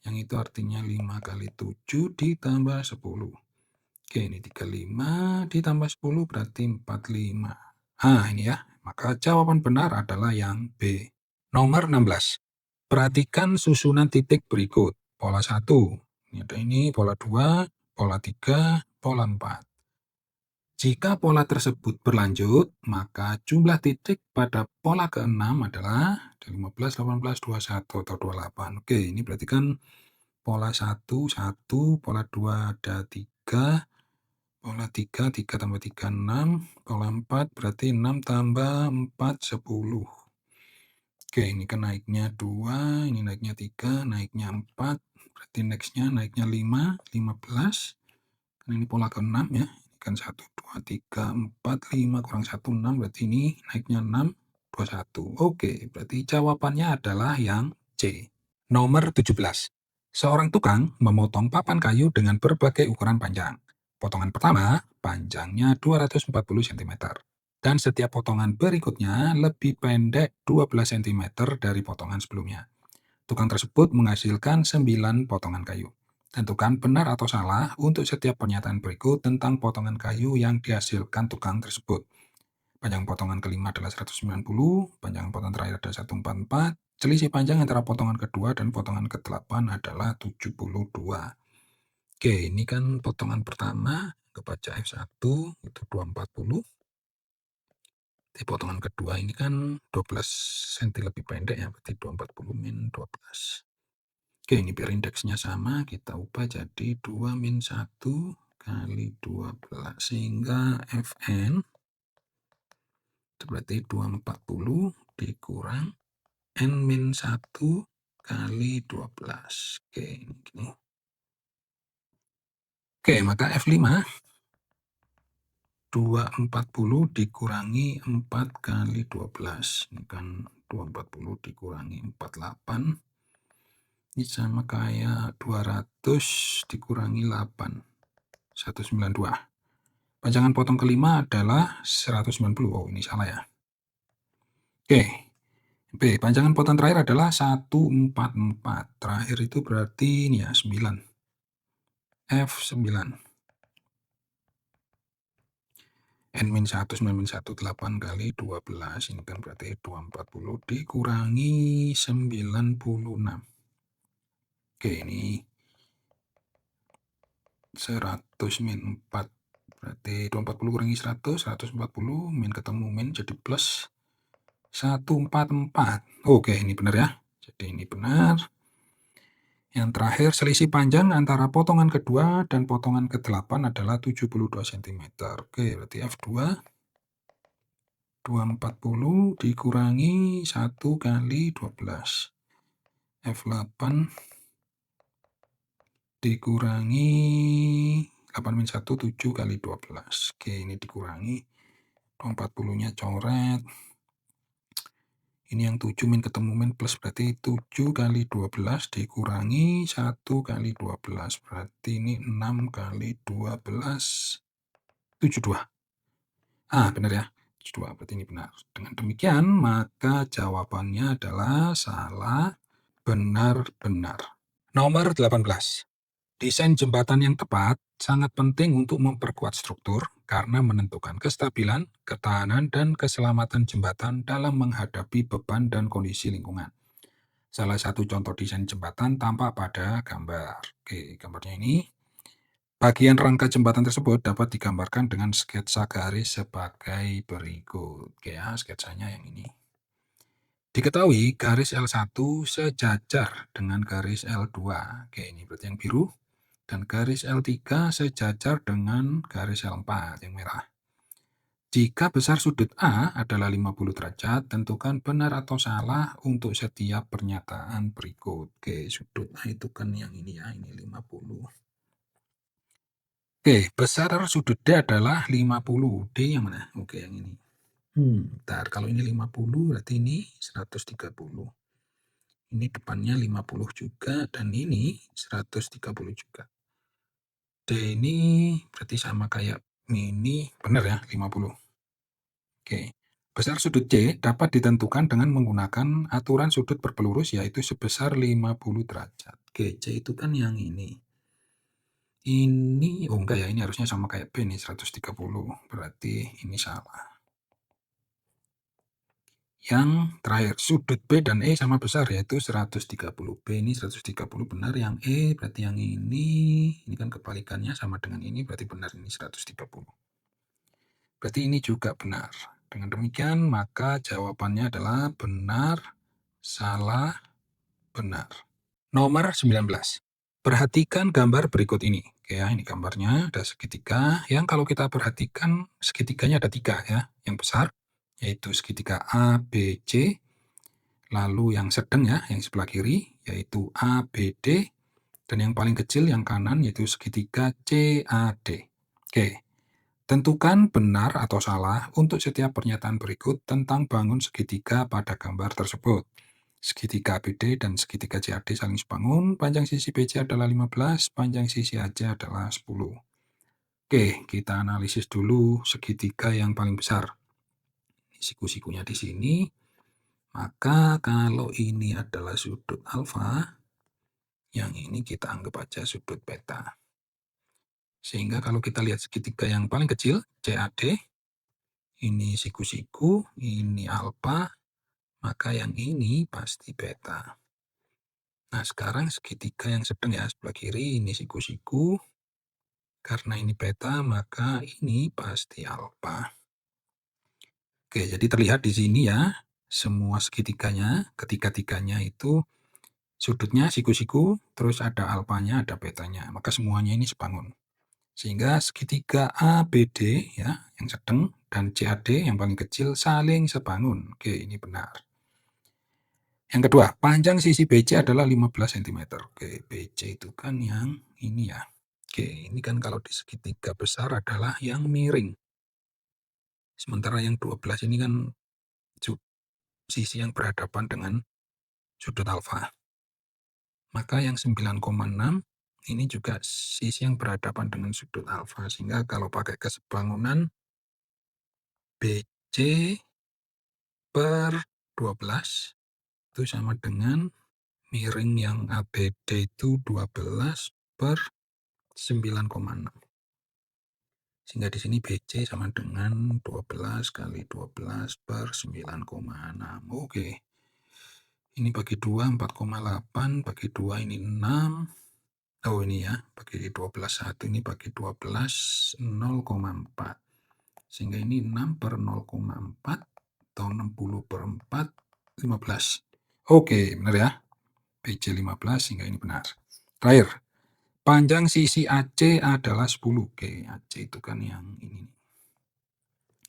yang itu artinya 5 kali 7 ditambah 10. Oke, ini 35 ditambah 10 berarti 45. Ini ya. Maka jawaban benar adalah yang B. Nomor 16. Perhatikan susunan titik berikut. Pola 1. Ini ada ini, pola 2, pola 3, pola 4. Jika pola tersebut berlanjut, maka jumlah titik pada pola ke-6 adalah 15, 18, 21, atau 28. Oke, ini berarti kan pola 1, 1, pola 2 ada 3, pola 3, 3 tambah 3, 6. Pola 4 berarti 6 tambah 4, 10. Oke, ini kan naiknya 2, ini naiknya 3, naiknya 4. Berarti next-nya naiknya 5, 15. Karena ini pola ke-6 ya. Ini kan 1, 2, 3, 4, 5, kurang 1, 6. Berarti ini naiknya 6, 21. Oke, berarti jawabannya adalah yang C. Nomor 17. Seorang tukang memotong papan kayu dengan berbagai ukuran panjang. Potongan pertama, panjangnya 240 cm. Dan setiap potongan berikutnya lebih pendek 12 cm dari potongan sebelumnya. Tukang tersebut menghasilkan 9 potongan kayu. Tentukan benar atau salah untuk setiap pernyataan berikut tentang potongan kayu yang dihasilkan tukang tersebut. Panjang potongan kelima adalah 190, panjang potongan terakhir adalah 144, selisih panjang antara potongan kedua dan potongan ke-8 adalah 72. Oke, ini kan potongan pertama, kebaca F1 itu 240. Di potongan kedua ini kan 12 cm lebih pendek ya, berarti 240 min 12. Oke, ini biar indeksnya sama, kita ubah jadi 2 min 1 kali 12, sehingga Fn itu berarti 240 dikurang N min 1 kali 12. Oke, gini. Oke, maka F5 240 dikurangi 4 kali 12. Ini kan 240 dikurangi 48. Ini sama kayak 200 dikurangi 8. 192. Panjangan potong kelima adalah 190. Oh, ini salah ya. Oke. B. Panjangan potensi terakhir adalah 144. Terakhir itu berarti ini ya, 9. F9. N-1, 9-1, 8 kali 12. Ini kan berarti 240 dikurangi 96. Oke, ini 100 min 4. Berarti 240 kurangi 100, 140. Min ketemu min jadi plus 144. Oke, ini benar ya. Jadi ini benar. Yang terakhir, selisih panjang antara potongan kedua dan potongan ke-8 adalah 72 cm. Oke, berarti F2 240 dikurangi 1 kali 12. F8 dikurangi 8 min 1, 7 kali 12. Oke, ini dikurangi 240-nya coret. Ini yang 7 min ketemu min plus berarti 7 kali 12 dikurangi 1 kali 12. Berarti ini 6 kali 12. 72. Benar ya. 72, berarti ini benar. Dengan demikian, maka jawabannya adalah salah, benar-benar. Nomor 18. Desain jembatan yang tepat sangat penting untuk memperkuat struktur karena menentukan kestabilan, ketahanan, dan keselamatan jembatan dalam menghadapi beban dan kondisi lingkungan. Salah satu contoh desain jembatan tampak pada gambar. Oke, gambarnya ini. Bagian rangka jembatan tersebut dapat digambarkan dengan sketsa garis sebagai berikut. Oke ya, sketsanya yang ini. Diketahui garis L1 sejajar dengan garis L2. Oke, ini berarti yang biru. Dan garis L3 sejajar dengan garis L4 yang merah. Jika besar sudut A adalah 50 derajat, tentukan benar atau salah untuk setiap pernyataan berikut. Oke, sudut A itu kan yang ini ya, ini 50. Oke, besar sudut D adalah 50. D yang mana? Oke, yang ini. Bentar, kalau ini 50 berarti ini 130. Ini depannya 50 juga, dan ini 130 juga. D ini berarti sama kayak ini, benar ya, 50. Oke. Besar sudut C dapat ditentukan dengan menggunakan aturan sudut berpelurus yaitu sebesar 50 derajat. Oke, C itu kan yang ini. Ini, enggak ya, ini harusnya sama kayak B nih, 130. Berarti ini salah. Yang terakhir, sudut B dan E sama besar yaitu 130. B ini 130 benar, yang E berarti yang ini kan kebalikannya sama dengan ini, berarti benar ini 130. Berarti ini juga benar. Dengan demikian, maka jawabannya adalah benar, salah, benar. Nomor 19. Perhatikan gambar berikut ini. Oke ya, ini gambarnya ada segitiga. Yang kalau kita perhatikan, segitiganya ada 3 ya. Yang besar, yaitu segitiga ABC. Lalu yang sedang ya, yang sebelah kiri, yaitu ABD. Dan yang paling kecil, yang kanan, yaitu segitiga CAD. Oke. Tentukan benar atau salah untuk setiap pernyataan berikut tentang bangun segitiga pada gambar tersebut. Segitiga ABD dan segitiga CAD saling sebangun, panjang sisi BC adalah 15, panjang sisi AC adalah 10. Oke, kita analisis dulu segitiga yang paling besar. Siku-sikunya di sini. Maka kalau ini adalah sudut alfa, yang ini kita anggap aja sudut beta. Sehingga kalau kita lihat segitiga yang paling kecil, CAD, ini siku-siku, ini alfa, maka yang ini pasti beta. Nah, sekarang segitiga yang sedang ya, sebelah kiri, ini siku-siku. Karena ini beta, maka ini pasti alfa. Oke, jadi terlihat di sini ya, semua segitiganya, ketiga-tiganya itu sudutnya siku-siku, terus ada alfanya, ada betanya. Maka semuanya ini sebangun. Sehingga segitiga ABD ya, yang sedang, dan CAD yang paling kecil saling sebangun. Oke, ini benar. Yang kedua, panjang sisi BC adalah 15 cm. Oke, BC itu kan yang ini ya. Oke, ini kan kalau di segitiga besar adalah yang miring. Sementara yang 12 ini kan sisi yang berhadapan dengan sudut alfa. Maka yang 9,6 ini juga sisi yang berhadapan dengan sudut alfa. Sehingga kalau pakai kesebangunan BC per 12 itu sama dengan miring yang ABD itu 12/9,6. Sehingga di sini BC sama dengan 12 kali 12/9,6. Oke. Ini bagi 2, 4,8. Bagi 2 ini 6. Oh ini ya, bagi 12 1, ini bagi 12 0,4. Sehingga ini 6/0,4 atau 60/4, 15. Oke, benar ya. BC 15, sehingga ini benar. Terakhir, panjang sisi AC adalah 10. Oke, AC itu kan yang ini.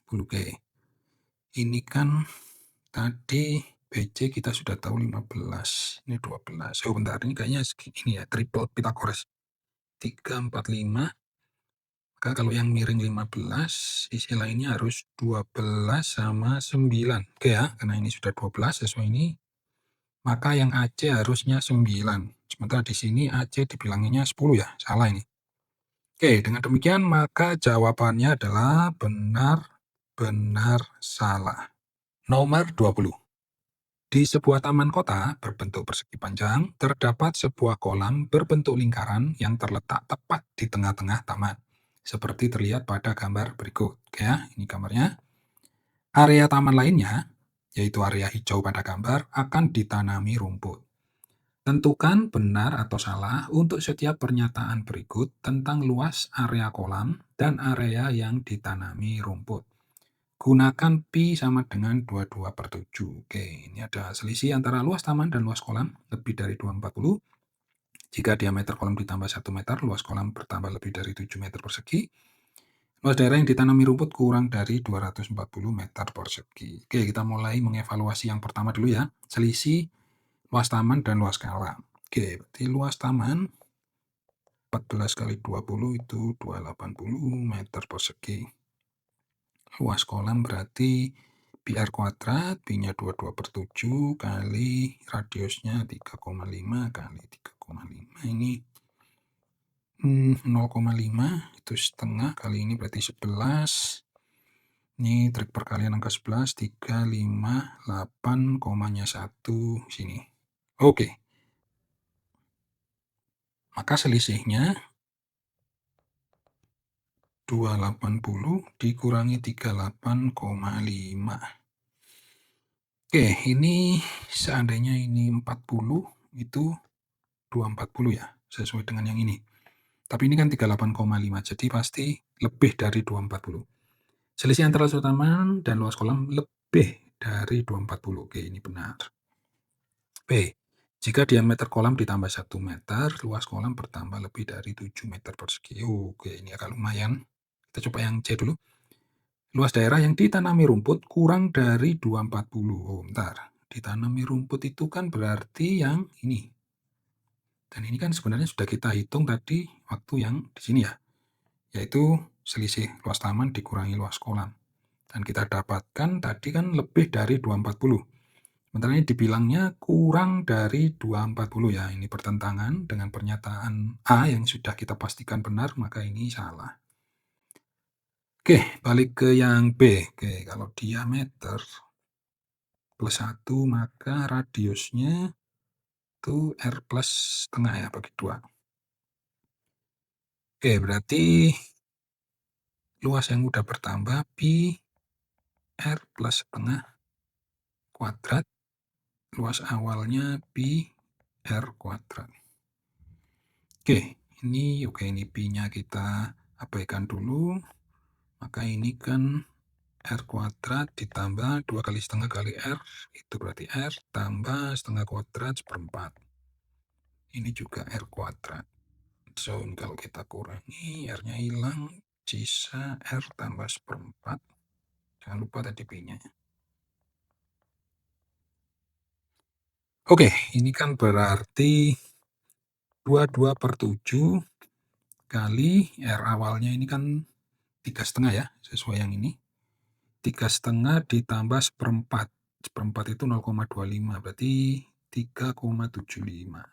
10. Oke. Ini kan tadi BC kita sudah tahu 15. Ini 12. Oh bentar, ini kayaknya ini ya, triple Pythagoras. 3, 4, 5. Maka kalau yang miring 15, sisi lainnya harus 12 sama 9. Oke ya, karena ini sudah 12 sesuai ini. Maka yang AC harusnya 9. Sementara di sini AC dibilanginnya 10 ya, salah ini. Oke, dengan demikian maka jawabannya adalah benar, benar, salah. Nomor 20. Di sebuah taman kota berbentuk persegi panjang, terdapat sebuah kolam berbentuk lingkaran yang terletak tepat di tengah-tengah taman. Seperti terlihat pada gambar berikut. Oke ya, ini gambarnya. Area taman lainnya, yaitu area hijau pada gambar, akan ditanami rumput. Tentukan benar atau salah untuk setiap pernyataan berikut tentang luas area kolam dan area yang ditanami rumput. Gunakan pi sama dengan 22/7. Oke, ini ada selisih antara luas taman dan luas kolam lebih dari 240. Jika diameter kolam ditambah 1 meter, luas kolam bertambah lebih dari 7 meter persegi. Luas daerah yang ditanami rumput kurang dari 240 meter persegi. Oke, kita mulai mengevaluasi yang pertama dulu ya. Selisih luas taman dan luas kolam. Oke, berarti luas taman 14 kali 20 itu 280 meter persegi. Luas kolam berarti pi r kuadrat, pi-nya 22/7 kali radiusnya 3,5 kali 3,5 ini 0,5 itu setengah kali ini berarti 11. Ini trik perkalian angka 11, 358, komanya 1 sini. Oke. Maka selisihnya 280 dikurangi 38,5. Oke, ini seandainya ini 40, itu 240 ya, sesuai dengan yang ini. Tapi ini kan 38,5, jadi pasti lebih dari 240. Selisih antara luas taman dan luas kolam lebih dari 240. Oke, ini benar. B. Jika diameter kolam ditambah 1 meter, luas kolam bertambah lebih dari 7 meter persegi. Oke, ini agak lumayan. Kita coba yang C dulu. Luas daerah yang ditanami rumput kurang dari 240. Oh, bentar. Ditanami rumput itu kan berarti yang ini. Dan ini kan sebenarnya sudah kita hitung tadi waktu yang di sini ya. Yaitu selisih luas taman dikurangi luas kolam. Dan kita dapatkan tadi kan lebih dari 240. Sementara ini dibilangnya kurang dari 240 ya. Ini bertentangan dengan pernyataan A yang sudah kita pastikan benar, maka ini salah. Oke, balik ke yang B. Oke, kalau diameter plus 1, maka radiusnya itu R plus setengah ya, bagi 2. Oke, berarti luas yang udah bertambah pi R plus setengah kuadrat. Luas awalnya pi R kuadrat. Oke, ini pi-nya kita abaikan dulu. Maka ini kan R kuadrat ditambah 2 kali setengah kali R, itu berarti R tambah setengah kuadrat seperempat. Ini juga R kuadrat. So, kalau kita kurangi, R-nya hilang, sisa R tambah seperempat. Jangan lupa tadi pi-nya. Oke, ini kan berarti 22/7 kali R awalnya ini kan 3,5 ya, sesuai yang ini. 3,5 ditambah seperempat. Seperempat itu 0,25, berarti 3,75.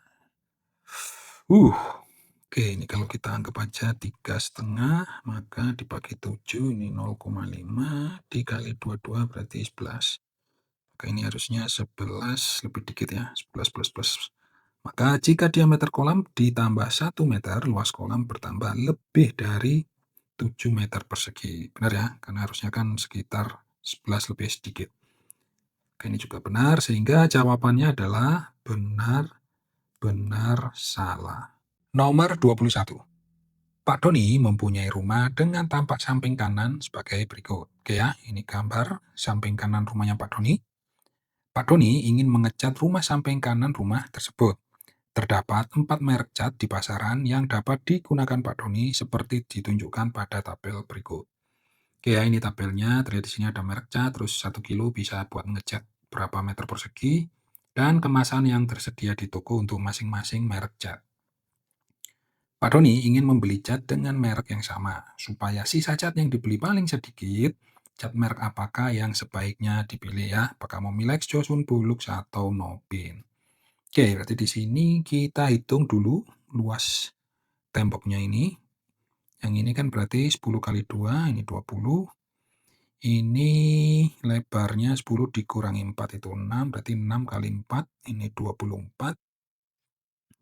Oke, ini kalau kita anggap aja 3,5, maka dibagi 7, ini 0,5, dikali 22 berarti 11. Maka ini harusnya 11 lebih dikit ya, 11 plus plus. Maka jika diameter kolam ditambah 1 meter, luas kolam bertambah lebih dari 7 meter persegi. Benar ya? Karena harusnya kan sekitar 11 lebih sedikit. Oke, ini juga benar, sehingga jawabannya adalah benar, benar, salah. Nomor 21. Pak Doni mempunyai rumah dengan tampak samping kanan sebagai berikut. Oke ya, ini gambar samping kanan rumahnya Pak Doni. Pak Doni ingin mengecat rumah samping kanan rumah tersebut. Terdapat 4 merek cat di pasaran yang dapat digunakan Pak Doni seperti ditunjukkan pada tabel berikut. Oke ya, ini tabelnya. Terlihat di sini ada merek cat, terus 1 kilo bisa buat ngecat berapa meter persegi, dan kemasan yang tersedia di toko untuk masing-masing merek cat. Pak Doni ingin membeli cat dengan merek yang sama, supaya sisa cat yang dibeli paling sedikit. Cat merek apakah yang sebaiknya dipilih ya? Apakah Momilex, Josun, Bulux, atau Nobin? Oke, berarti di sini kita hitung dulu luas temboknya ini. Yang ini kan berarti 10 kali 2, ini 20. Ini lebarnya 10 dikurangi 4 itu 6, berarti 6 kali 4, ini 24.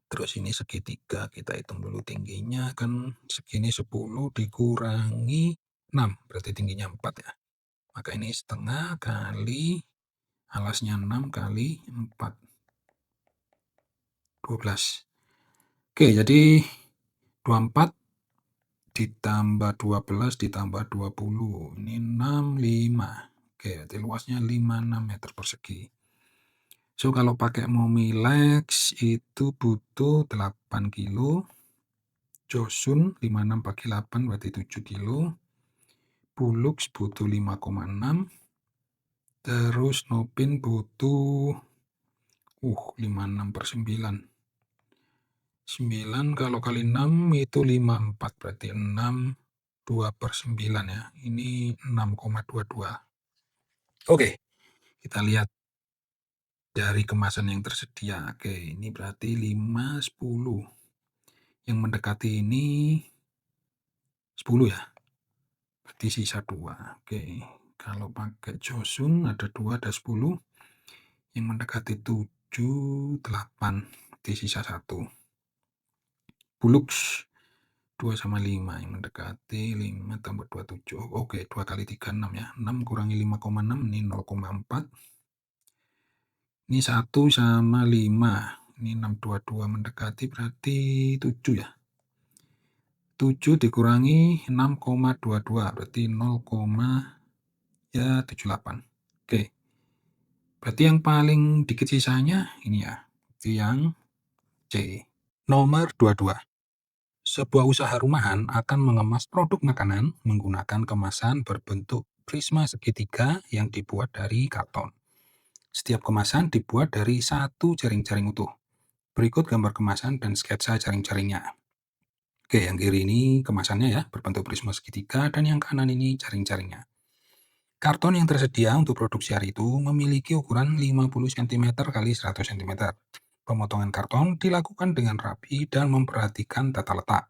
Terus ini segitiga, kita hitung dulu tingginya, kan segini 10 dikurangi 6, berarti tingginya 4 ya. Maka ini setengah kali alasnya 6 kali 4, 12. Oke, jadi 24 ditambah 12 ditambah 20, ini 65. Oke, jadi luasnya 56 meter persegi. So, kalau pakai Momilex itu butuh 8 kilo. Josun 56 bagi 8 berarti 7 kilo. Bulux butuh 5,6. Terus Nobin butuh 56 per 9. 9 kalau kali 6 itu 54, berarti 6, 2 per 9 ya. Ini 6,22. Oke, kita lihat dari kemasan yang tersedia. Oke, ini berarti 5, 10. Yang mendekati ini 10 ya. Berarti sisa 2. Oke, kalau pakai Josun ada 2, ada 10. Yang mendekati 7, 8. Berarti sisa 1. Bulux 2 sama 5, yang mendekati 5 tambah 2, 7. Oke, 2 kali 3, 6 ya. 6 kurangi 5,6, ini 0,4. Ini 1 sama 5. Ini 6, 2, 2 mendekati berarti 7 ya. 7 dikurangi 6,22, berarti 0,78. Oke. Berarti yang paling dikit sisanya ini ya. Itu yang C. Nomor 22. Sebuah usaha rumahan akan mengemas produk makanan menggunakan kemasan berbentuk prisma segitiga yang dibuat dari karton. Setiap kemasan dibuat dari satu jaring-jaring utuh. Berikut gambar kemasan dan sketsa jaring-jaringnya. Oke, yang kiri ini kemasannya ya, berbentuk prisma segitiga, dan yang kanan ini jaring-jaringnya. Karton yang tersedia untuk produksi hari itu memiliki ukuran 50 cm kali 100 cm. Pemotongan karton dilakukan dengan rapi dan memperhatikan tata letak.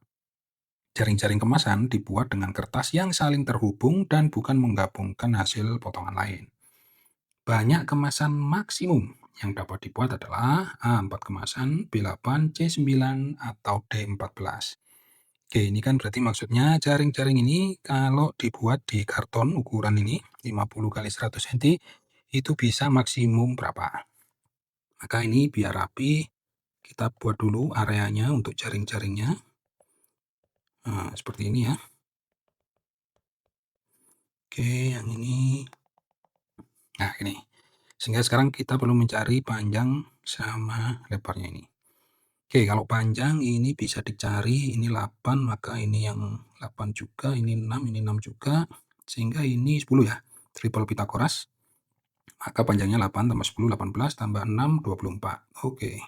Jaring-jaring kemasan dibuat dengan kertas yang saling terhubung dan bukan menggabungkan hasil potongan lain. Banyak kemasan maksimum yang dapat dibuat adalah A4 kemasan, B8, C9, atau D14. Oke, ini kan berarti maksudnya jaring-jaring ini kalau dibuat di karton ukuran ini 50 kali 100 cm itu bisa maksimum berapa. Maka ini biar rapi, kita buat dulu areanya untuk jaring-jaringnya. Nah, seperti ini ya. Oke, yang ini. Nah, ini. Sehingga sekarang kita perlu mencari panjang sama lebarnya ini. Oke, kalau panjang ini bisa dicari, ini 8, maka ini yang 8 juga, ini 6, ini 6 juga, sehingga ini 10 ya, triple Pythagoras. Maka panjangnya 8 tambah 10, 18, tambah 6, 24. Oke.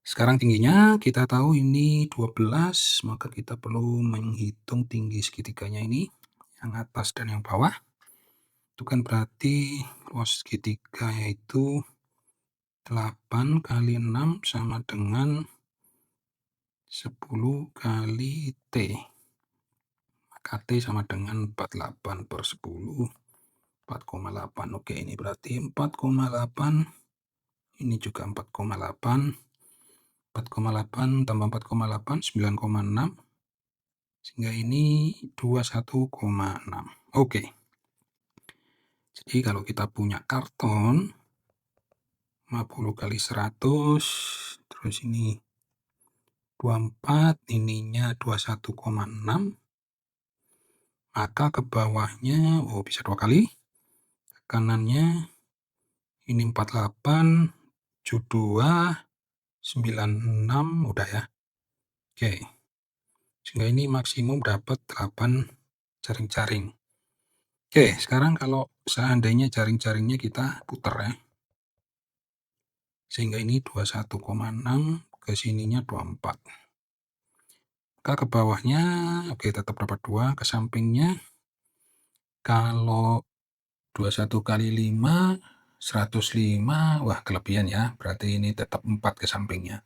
Sekarang tingginya kita tahu ini 12, maka kita perlu menghitung tinggi segitiganya ini, yang atas dan yang bawah. Itu kan berarti luas segitiga yaitu 8 kali 6 sama dengan 10 kali T. Maka T sama dengan 48 per 10 4,8. Oke, ini berarti 4,8, ini juga 4,8, 4,8 tambah 4,8, 9,6, sehingga ini 21,6. Oke, jadi kalau kita punya karton 50 kali 100, terus ini 24, ininya 21,6, maka ke bawahnya, oh bisa 2 kali, kanannya ini 48, 72, 96, udah ya. Oke, sehingga ini maksimum dapat 8 jaring-jaring. Oke, sekarang kalau seandainya jaring-jaringnya kita putar ya, sehingga ini 21,6, ke sininya 24. Maka ke bawahnya, oke tetap dapat 2, ke sampingnya, kalau 21 kali 5, 105, wah kelebihan ya, berarti ini tetap 4 ke sampingnya.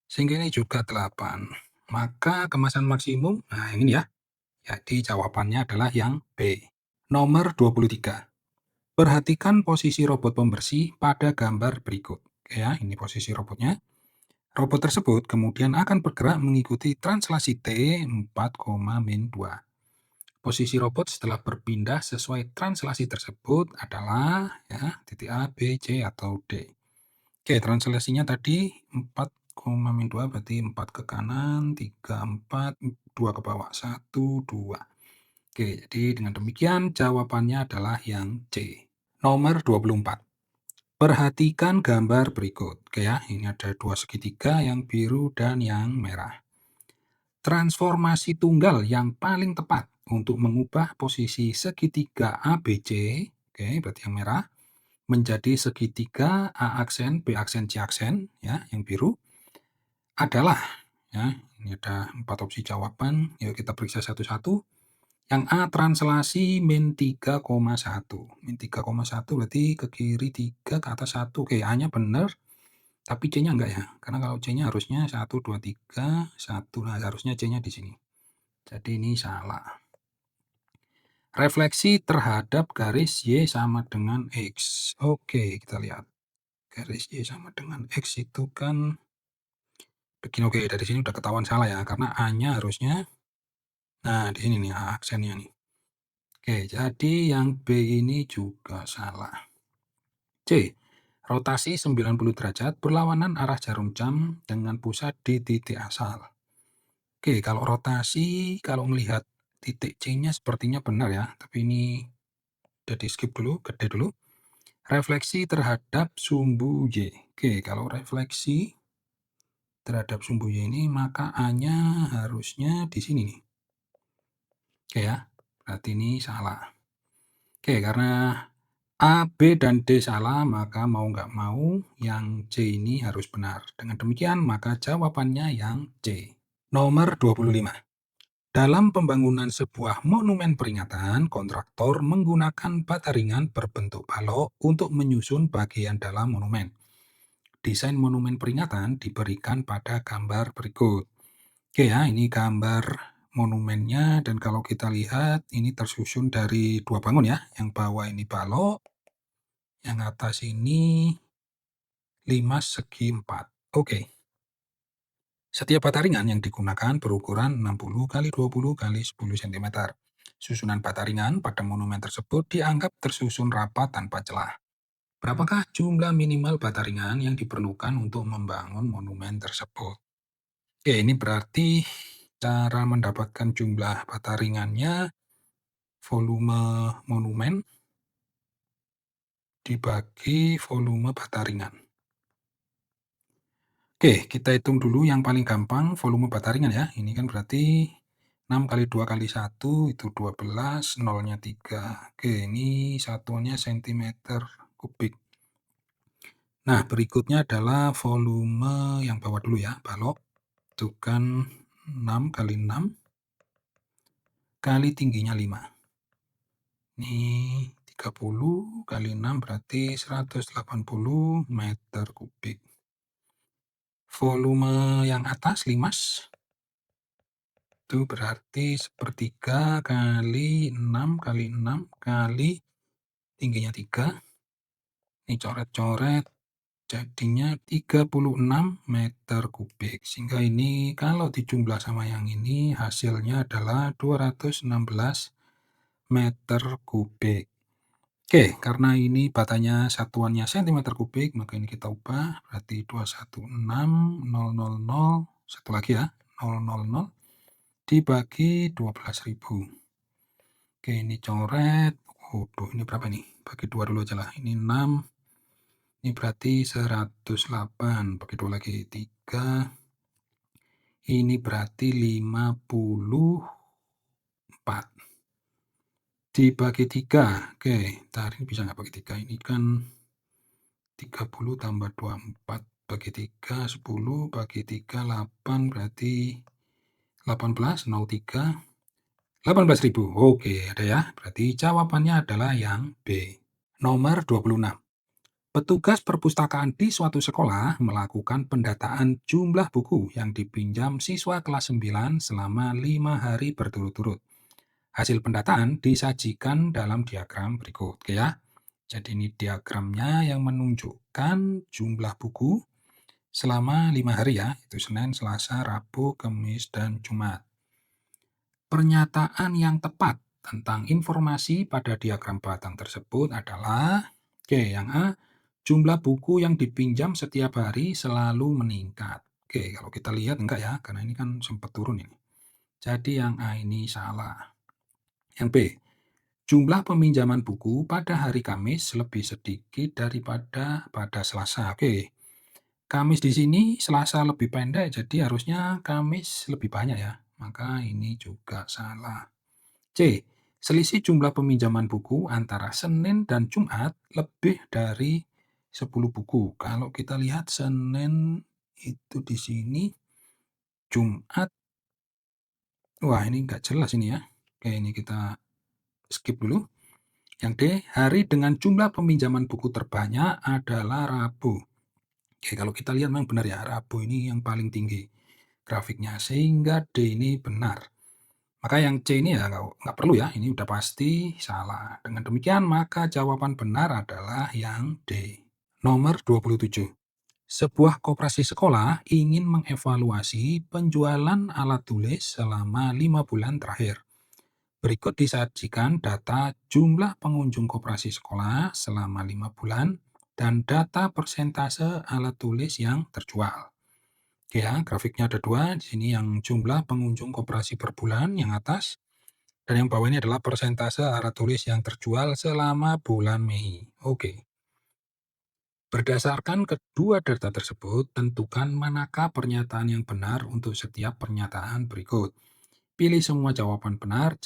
Sehingga ini juga 8. Maka kemasan maksimum, nah ini ya, jadi jawabannya adalah yang B. Nomor 23. Perhatikan posisi robot pembersih pada gambar berikut. Oke ya, ini posisi robotnya. Robot tersebut kemudian akan bergerak mengikuti translasi T 4,-2. Posisi robot setelah berpindah sesuai translasi tersebut adalah ya, titik A, B, C, atau D. Oke, translasinya tadi 4,-2 berarti 4 ke kanan, 3, 4, 2 ke bawah, 1, 2. Oke, jadi dengan demikian jawabannya adalah yang C. Nomor 24. Perhatikan gambar berikut. Oke ya, ini ada 2 segitiga, yang biru dan yang merah. Transformasi tunggal yang paling tepat untuk mengubah posisi segitiga ABC, oke, berarti yang merah, menjadi segitiga A aksen, B aksen, C aksen, ya, yang biru, adalah, ya, ini ada 4 opsi jawaban, yuk kita periksa satu-satu. Yang A translasi min 3,1. Min 3,1 berarti ke kiri 3, ke atas 1. Oke, A-nya benar, tapi C-nya enggak ya. Karena kalau C-nya harusnya 1, 2, 3, 1. Nah, harusnya C-nya di sini. Jadi ini salah. Refleksi terhadap garis Y sama dengan X. Oke, kita lihat. Garis Y sama dengan X itu kan begini. Oke, dari sini udah ketahuan salah ya. Karena A-nya harusnya, nah di sini nih A aksennya nih. Oke, jadi yang B ini juga salah. C. Rotasi 90 derajat berlawanan arah jarum jam dengan pusat di titik asal. Oke, kalau rotasi, kalau melihat titik C-nya sepertinya benar ya, tapi ini udah di skip dulu, gede dulu. Refleksi terhadap sumbu Y. Oke, kalau refleksi terhadap sumbu Y ini, maka A-nya harusnya di sini nih. Oke ya, berarti ini salah. Oke, karena A, B, dan D salah, maka mau nggak mau yang C ini harus benar. Dengan demikian, maka jawabannya yang C. Nomor 25. Dalam pembangunan sebuah monumen peringatan, kontraktor menggunakan bata ringan berbentuk balok untuk menyusun bagian dalam monumen. Desain monumen peringatan diberikan pada gambar berikut. Oke ya, ini gambar monumennya, dan kalau kita lihat ini tersusun dari 2 bangun ya. Yang bawah ini balok, yang atas ini 5 segi 4. Oke. Setiap bata ringan yang digunakan berukuran 60 kali 20 kali 10 cm. Susunan bata ringan pada monumen tersebut dianggap tersusun rapat tanpa celah. Berapakah jumlah minimal bata ringan yang diperlukan untuk membangun monumen tersebut? Oke, ini berarti cara mendapatkan jumlah bata ringannya, volume monumen dibagi volume bata ringan. Oke, kita hitung dulu yang paling gampang volume bata ringan ya. Ini kan berarti 6 kali 2 kali 1 itu 12, nolnya 3. Oke, ini satuannya sentimeter kubik. Nah, berikutnya adalah volume yang bawah dulu ya, balok. Itu kan 6 kali 6 kali tingginya 5. Ini 30 kali 6 berarti 180 meter kubik. Volume yang atas 5 itu berarti sepertiga kali 6 kali 6 kali tingginya 3, ini coret-coret, jadinya 36 meter kubik. Sehingga ini kalau dijumlah sama yang ini, hasilnya adalah 216 meter kubik. Oke, karena ini batanya satuannya sentimeter kubik, maka ini kita ubah, berarti 216.000, satu lagi ya, 000 dibagi 12.000. Oke, ini coret. Waduh, ini berapa nih? Bagi 2 dulu aja lah. Ini 6. Ini berarti 108. Bagi 2 lagi 3. Ini berarti 54. Dibagi 3. Oke, ntar ini bisa nggak bagi 3? Ini kan 30 tambah 24. Bagi 3, 10. Bagi 3, 8. Berarti 18, 03. 18.000. Oke, ada ya. Berarti jawabannya adalah yang B. Nomor 26. Petugas perpustakaan di suatu sekolah melakukan pendataan jumlah buku yang dipinjam siswa kelas 9 selama 5 hari berturut-turut. Hasil pendataan disajikan dalam diagram berikut. Oke ya. Jadi ini diagramnya yang menunjukkan jumlah buku selama 5 hari ya. Itu Senin, Selasa, Rabu, Kamis, dan Jumat. Pernyataan yang tepat tentang informasi pada diagram batang tersebut adalah, oke, yang A, jumlah buku yang dipinjam setiap hari selalu meningkat. Oke, kalau kita lihat enggak ya, karena ini kan sempat turun ini. Jadi yang A ini salah. Yang B, jumlah peminjaman buku pada hari Kamis lebih sedikit daripada pada Selasa. Oke, Kamis di sini, Selasa lebih pendek, jadi harusnya Kamis lebih banyak ya. Maka ini juga salah. C. Selisih jumlah peminjaman buku antara Senin dan Jumat lebih dari 10 buku. Kalau kita lihat Senin itu di sini, Jumat, wah ini nggak jelas ini ya. Oke, ini kita skip dulu. Yang D, hari dengan jumlah peminjaman buku terbanyak adalah Rabu. Oke, kalau kita lihat memang benar ya, Rabu ini yang paling tinggi grafiknya, sehingga D ini benar. Maka yang C ini ya nggak perlu ya, ini udah pasti salah. Dengan demikian maka jawaban benar adalah yang D. Nomor 27. Sebuah koperasi sekolah ingin mengevaluasi penjualan alat tulis selama 5 bulan terakhir. Berikut disajikan data jumlah pengunjung koperasi sekolah selama 5 bulan dan data persentase alat tulis yang terjual. Oke ya, grafiknya ada dua. Di sini yang jumlah pengunjung koperasi per bulan yang atas, dan yang bawah ini adalah persentase alat tulis yang terjual selama bulan Mei. Oke. Berdasarkan kedua data tersebut, tentukan manakah pernyataan yang benar untuk setiap pernyataan berikut. Pilih semua jawaban benar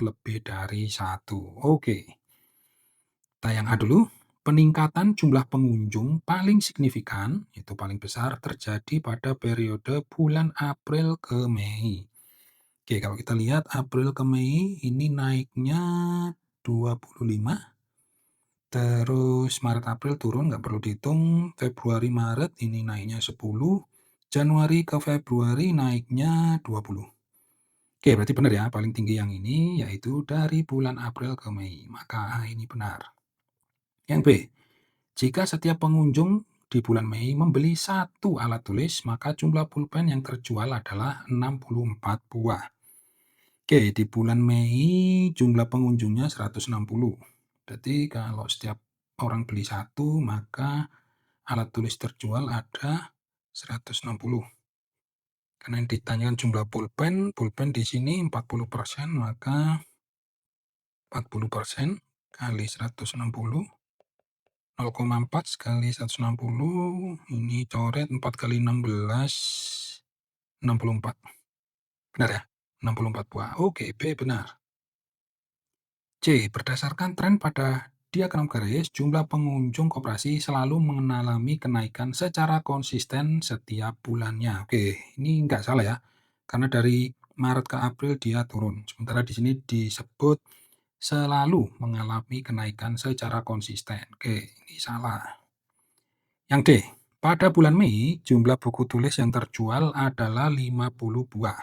lebih dari satu. Oke. Kita yang A dulu. Peningkatan jumlah pengunjung paling signifikan, itu paling besar, terjadi pada periode bulan April ke Mei. Oke, kalau kita lihat April ke Mei ini naiknya 25, terus Maret April turun nggak perlu dihitung, Februari Maret ini naiknya 10, Januari ke Februari naiknya 20. Oke, berarti benar ya, paling tinggi yang ini yaitu dari bulan April ke Mei, maka A ini benar. Yang B, jika setiap pengunjung di bulan Mei membeli satu alat tulis, maka jumlah pulpen yang terjual adalah 64 buah. Oke, di bulan Mei jumlah pengunjungnya 160. Berarti kalau setiap orang beli satu, maka alat tulis terjual ada 160. Karena yang ditanyakan jumlah pulpen, pulpen di sini 40%, maka 40% kali 160, 0,4 kali 160, ini coret 4 kali 16, 64. Benar ya? 64 buah. Oke, B benar. C. Berdasarkan tren pada diagram garis, jumlah pengunjung koperasi selalu mengalami kenaikan secara konsisten setiap bulannya. Oke, ini nggak salah ya, karena dari Maret ke April dia turun. Sementara di sini disebut selalu mengalami kenaikan secara konsisten. Oke, ini salah. Yang D. Pada bulan Mei, jumlah buku tulis yang terjual adalah 50 buah.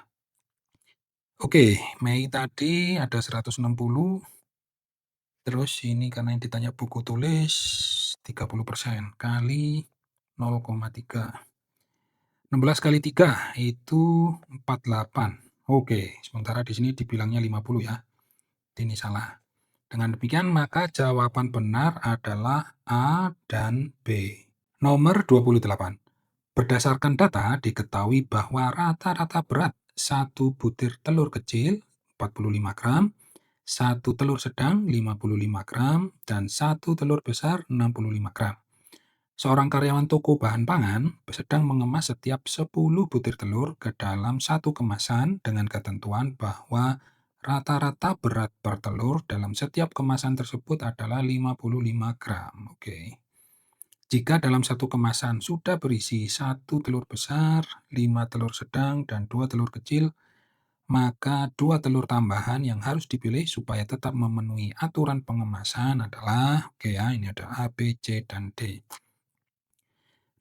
Oke, Mei tadi ada 160. Terus ini karena yang ditanya buku tulis 30% kali 0,3. 16 kali 3 itu 48. Oke, sementara di sini dibilangnya 50 ya. Ini salah. Dengan demikian maka jawaban benar adalah A dan B. Nomor 28. Berdasarkan data diketahui bahwa rata-rata berat satu butir telur kecil 45 gram, satu telur sedang 55 gram, dan satu telur besar 65 gram. Seorang karyawan toko bahan pangan sedang mengemas setiap 10 butir telur ke dalam satu kemasan dengan ketentuan bahwa rata-rata berat per telur dalam setiap kemasan tersebut adalah 55 gram. Oke. Jika dalam satu kemasan sudah berisi satu telur besar, 5 telur sedang, dan 2 telur kecil, maka 2 telur tambahan yang harus dipilih supaya tetap memenuhi aturan pengemasan adalah, oke ya, ini ada A, B, C, dan D.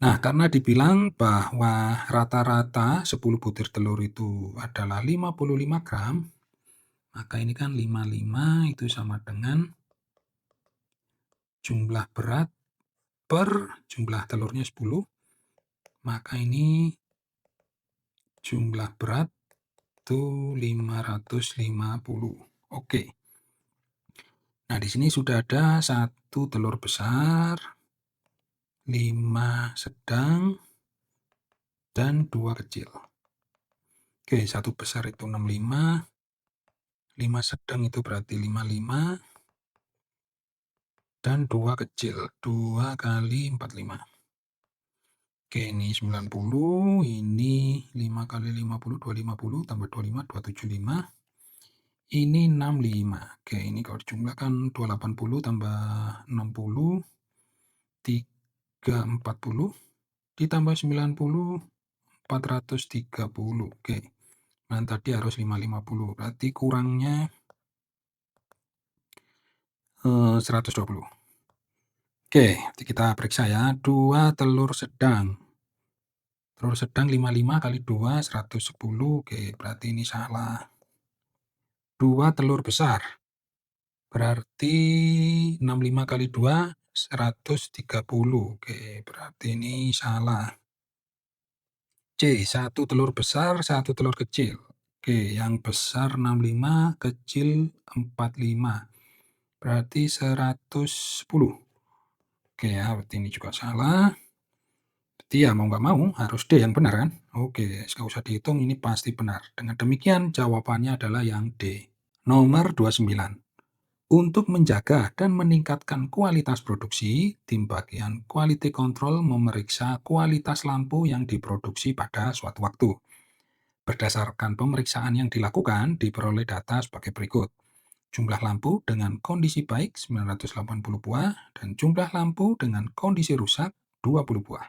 Nah, karena dibilang bahwa rata-rata 10 butir telur itu adalah 55 gram, maka ini kan 55 itu sama dengan jumlah berat per jumlah telurnya 10, maka ini jumlah berat itu 550. Oke. Nah, di sini sudah ada satu telur besar, 5 sedang, dan 2 kecil. Oke, satu besar itu 65, 5 sedang itu berarti 55, dan 2 kecil, 2 kali 45. Oke, ini 90, ini 5 kali 50, 250, tambah 25, 275. Ini 65. Oke, ini kalau dijumlahkan 280 tambah 60, 340, ditambah 90, 430. Oke, dan tadi harus 550, berarti kurangnya 120. Oke, kita periksa ya. 2 telur sedang. Telur sedang 55 kali 2, 110. Oke, berarti ini salah. 2 telur besar. Berarti 65 kali 2, 130. Oke, berarti ini salah. C, 1 telur besar, 1 telur kecil. Oke, yang besar 65, kecil 45. Berarti 110. Oke ya, berarti ini juga salah. Berarti ya mau nggak mau harus D yang benar kan? Oke, nggak usah dihitung, ini pasti benar. Dengan demikian jawabannya adalah yang D. Nomor 29. Untuk menjaga dan meningkatkan kualitas produksi, tim bagian quality control memeriksa kualitas lampu yang diproduksi pada suatu waktu. Berdasarkan pemeriksaan yang dilakukan, diperoleh data sebagai berikut. Jumlah lampu dengan kondisi baik 980 buah dan jumlah lampu dengan kondisi rusak 20 buah.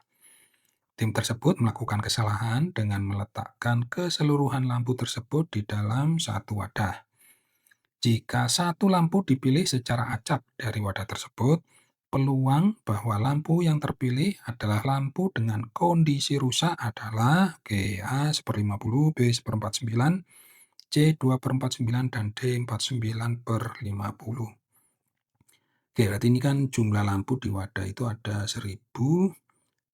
Tim tersebut melakukan kesalahan dengan meletakkan keseluruhan lampu tersebut di dalam satu wadah. Jika satu lampu dipilih secara acak dari wadah tersebut, peluang bahwa lampu yang terpilih adalah lampu dengan kondisi rusak adalah A 1/50, B 1/49, C 2/49, dan D 49/50. Oke, berarti ini kan jumlah lampu di wadah itu ada 1000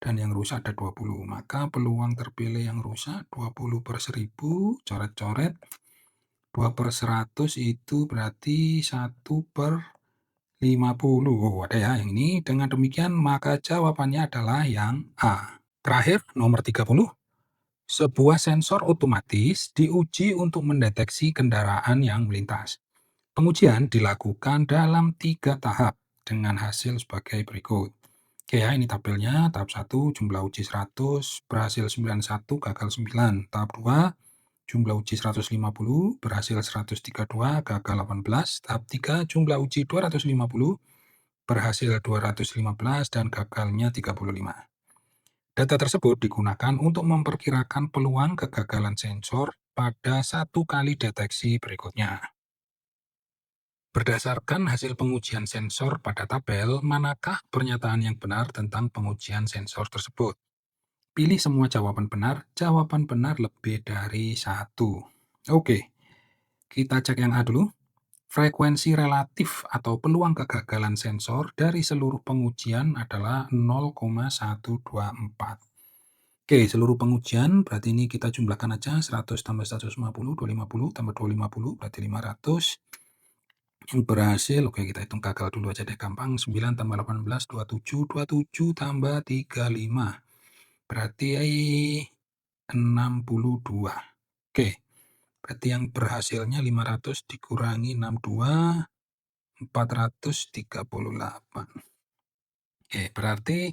dan yang rusak ada 20. Maka peluang terpilih yang rusak 20/1000, coret-coret. 2/100 itu berarti 1/50. Oh, ada ya yang ini. Dengan demikian maka jawabannya adalah yang A. Terakhir, nomor 30. Sebuah sensor otomatis diuji untuk mendeteksi kendaraan yang melintas. Pengujian dilakukan dalam 3 tahap dengan hasil sebagai berikut. Oke ya, ini tabelnya. Tahap 1, jumlah uji 100, berhasil 91, gagal 9. Tahap 2, jumlah uji 150, berhasil 132, gagal 18. Tahap 3, jumlah uji 250, berhasil 215, dan gagalnya 35. Data tersebut digunakan untuk memperkirakan peluang kegagalan sensor pada satu kali deteksi berikutnya. Berdasarkan hasil pengujian sensor pada tabel, manakah pernyataan yang benar tentang pengujian sensor tersebut? Pilih semua jawaban benar lebih dari satu. Oke, kita cek yang A dulu. Frekuensi relatif atau peluang kegagalan sensor dari seluruh pengujian adalah 0,124. Oke, seluruh pengujian berarti ini kita jumlahkan aja 100 tambah 150, 250 tambah 250 berarti 500. Yang berhasil, oke kita hitung gagal dulu aja deh gampang. 9 tambah 18, 27, 27 tambah 35. Berarti 62. Oke, berarti yang berhasilnya 500 dikurangi 62, 438. Oke, berarti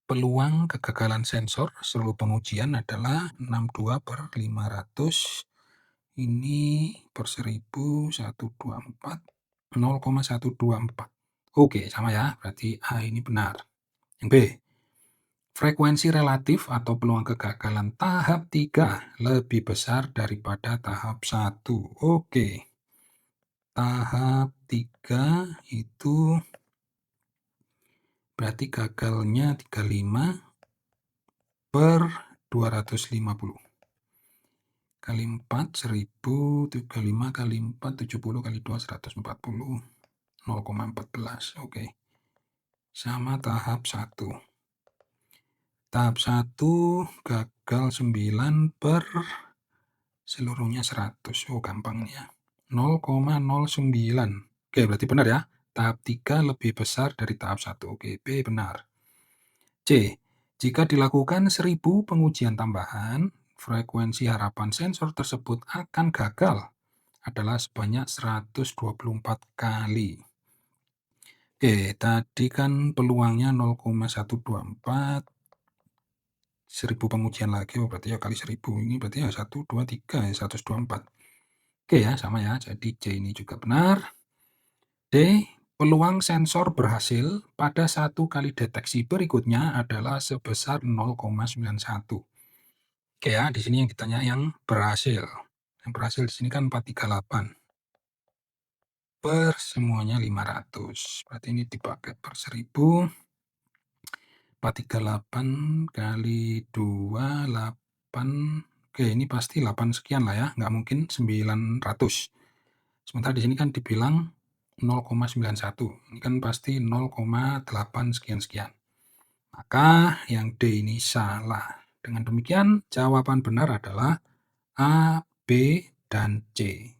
peluang kegagalan sensor seluruh pengujian adalah 62 per 500. Ini per 1000, 124, 0,124. Oke, sama ya. Berarti A ini benar. Yang B, frekuensi relatif atau peluang kegagalan tahap 3 lebih besar daripada tahap 1. Oke. Tahap 3 itu berarti gagalnya 35 per 250. Kali 4, 1000, 35 kali 4, 70 kali 2, 140. 0,14. Oke. Sama tahap 1. Tahap 1 gagal 9 per seluruhnya 100. Oh, gampang nih ya. 0,09. Oke, berarti benar ya. Tahap 3 lebih besar dari tahap 1. Oke, B benar. C. Jika dilakukan 1000 pengujian tambahan, frekuensi harapan sensor tersebut akan gagal adalah sebanyak 124 kali. Oke, tadi kan peluangnya 0,124. 1000 pengujian lagi, oh berarti ya kali 1000. Ini berarti ya 1, 2, 3 ya, 124. Oke ya, sama ya. Jadi C ini juga benar. D. Peluang sensor berhasil pada satu kali deteksi berikutnya adalah sebesar 0,91. Oke ya, di sini yang ditanya yang berhasil. Yang berhasil di sini kan 438 per semuanya 500. Berarti ini dipakai per 1000. 438 kali 2, 8. Oke, ini pasti 8 sekian lah ya, nggak mungkin 900. Sementara di sini kan dibilang 0,91. Ini kan pasti 0,8 sekian-sekian. Maka yang D ini salah. Dengan demikian, jawaban benar adalah A, B, dan C.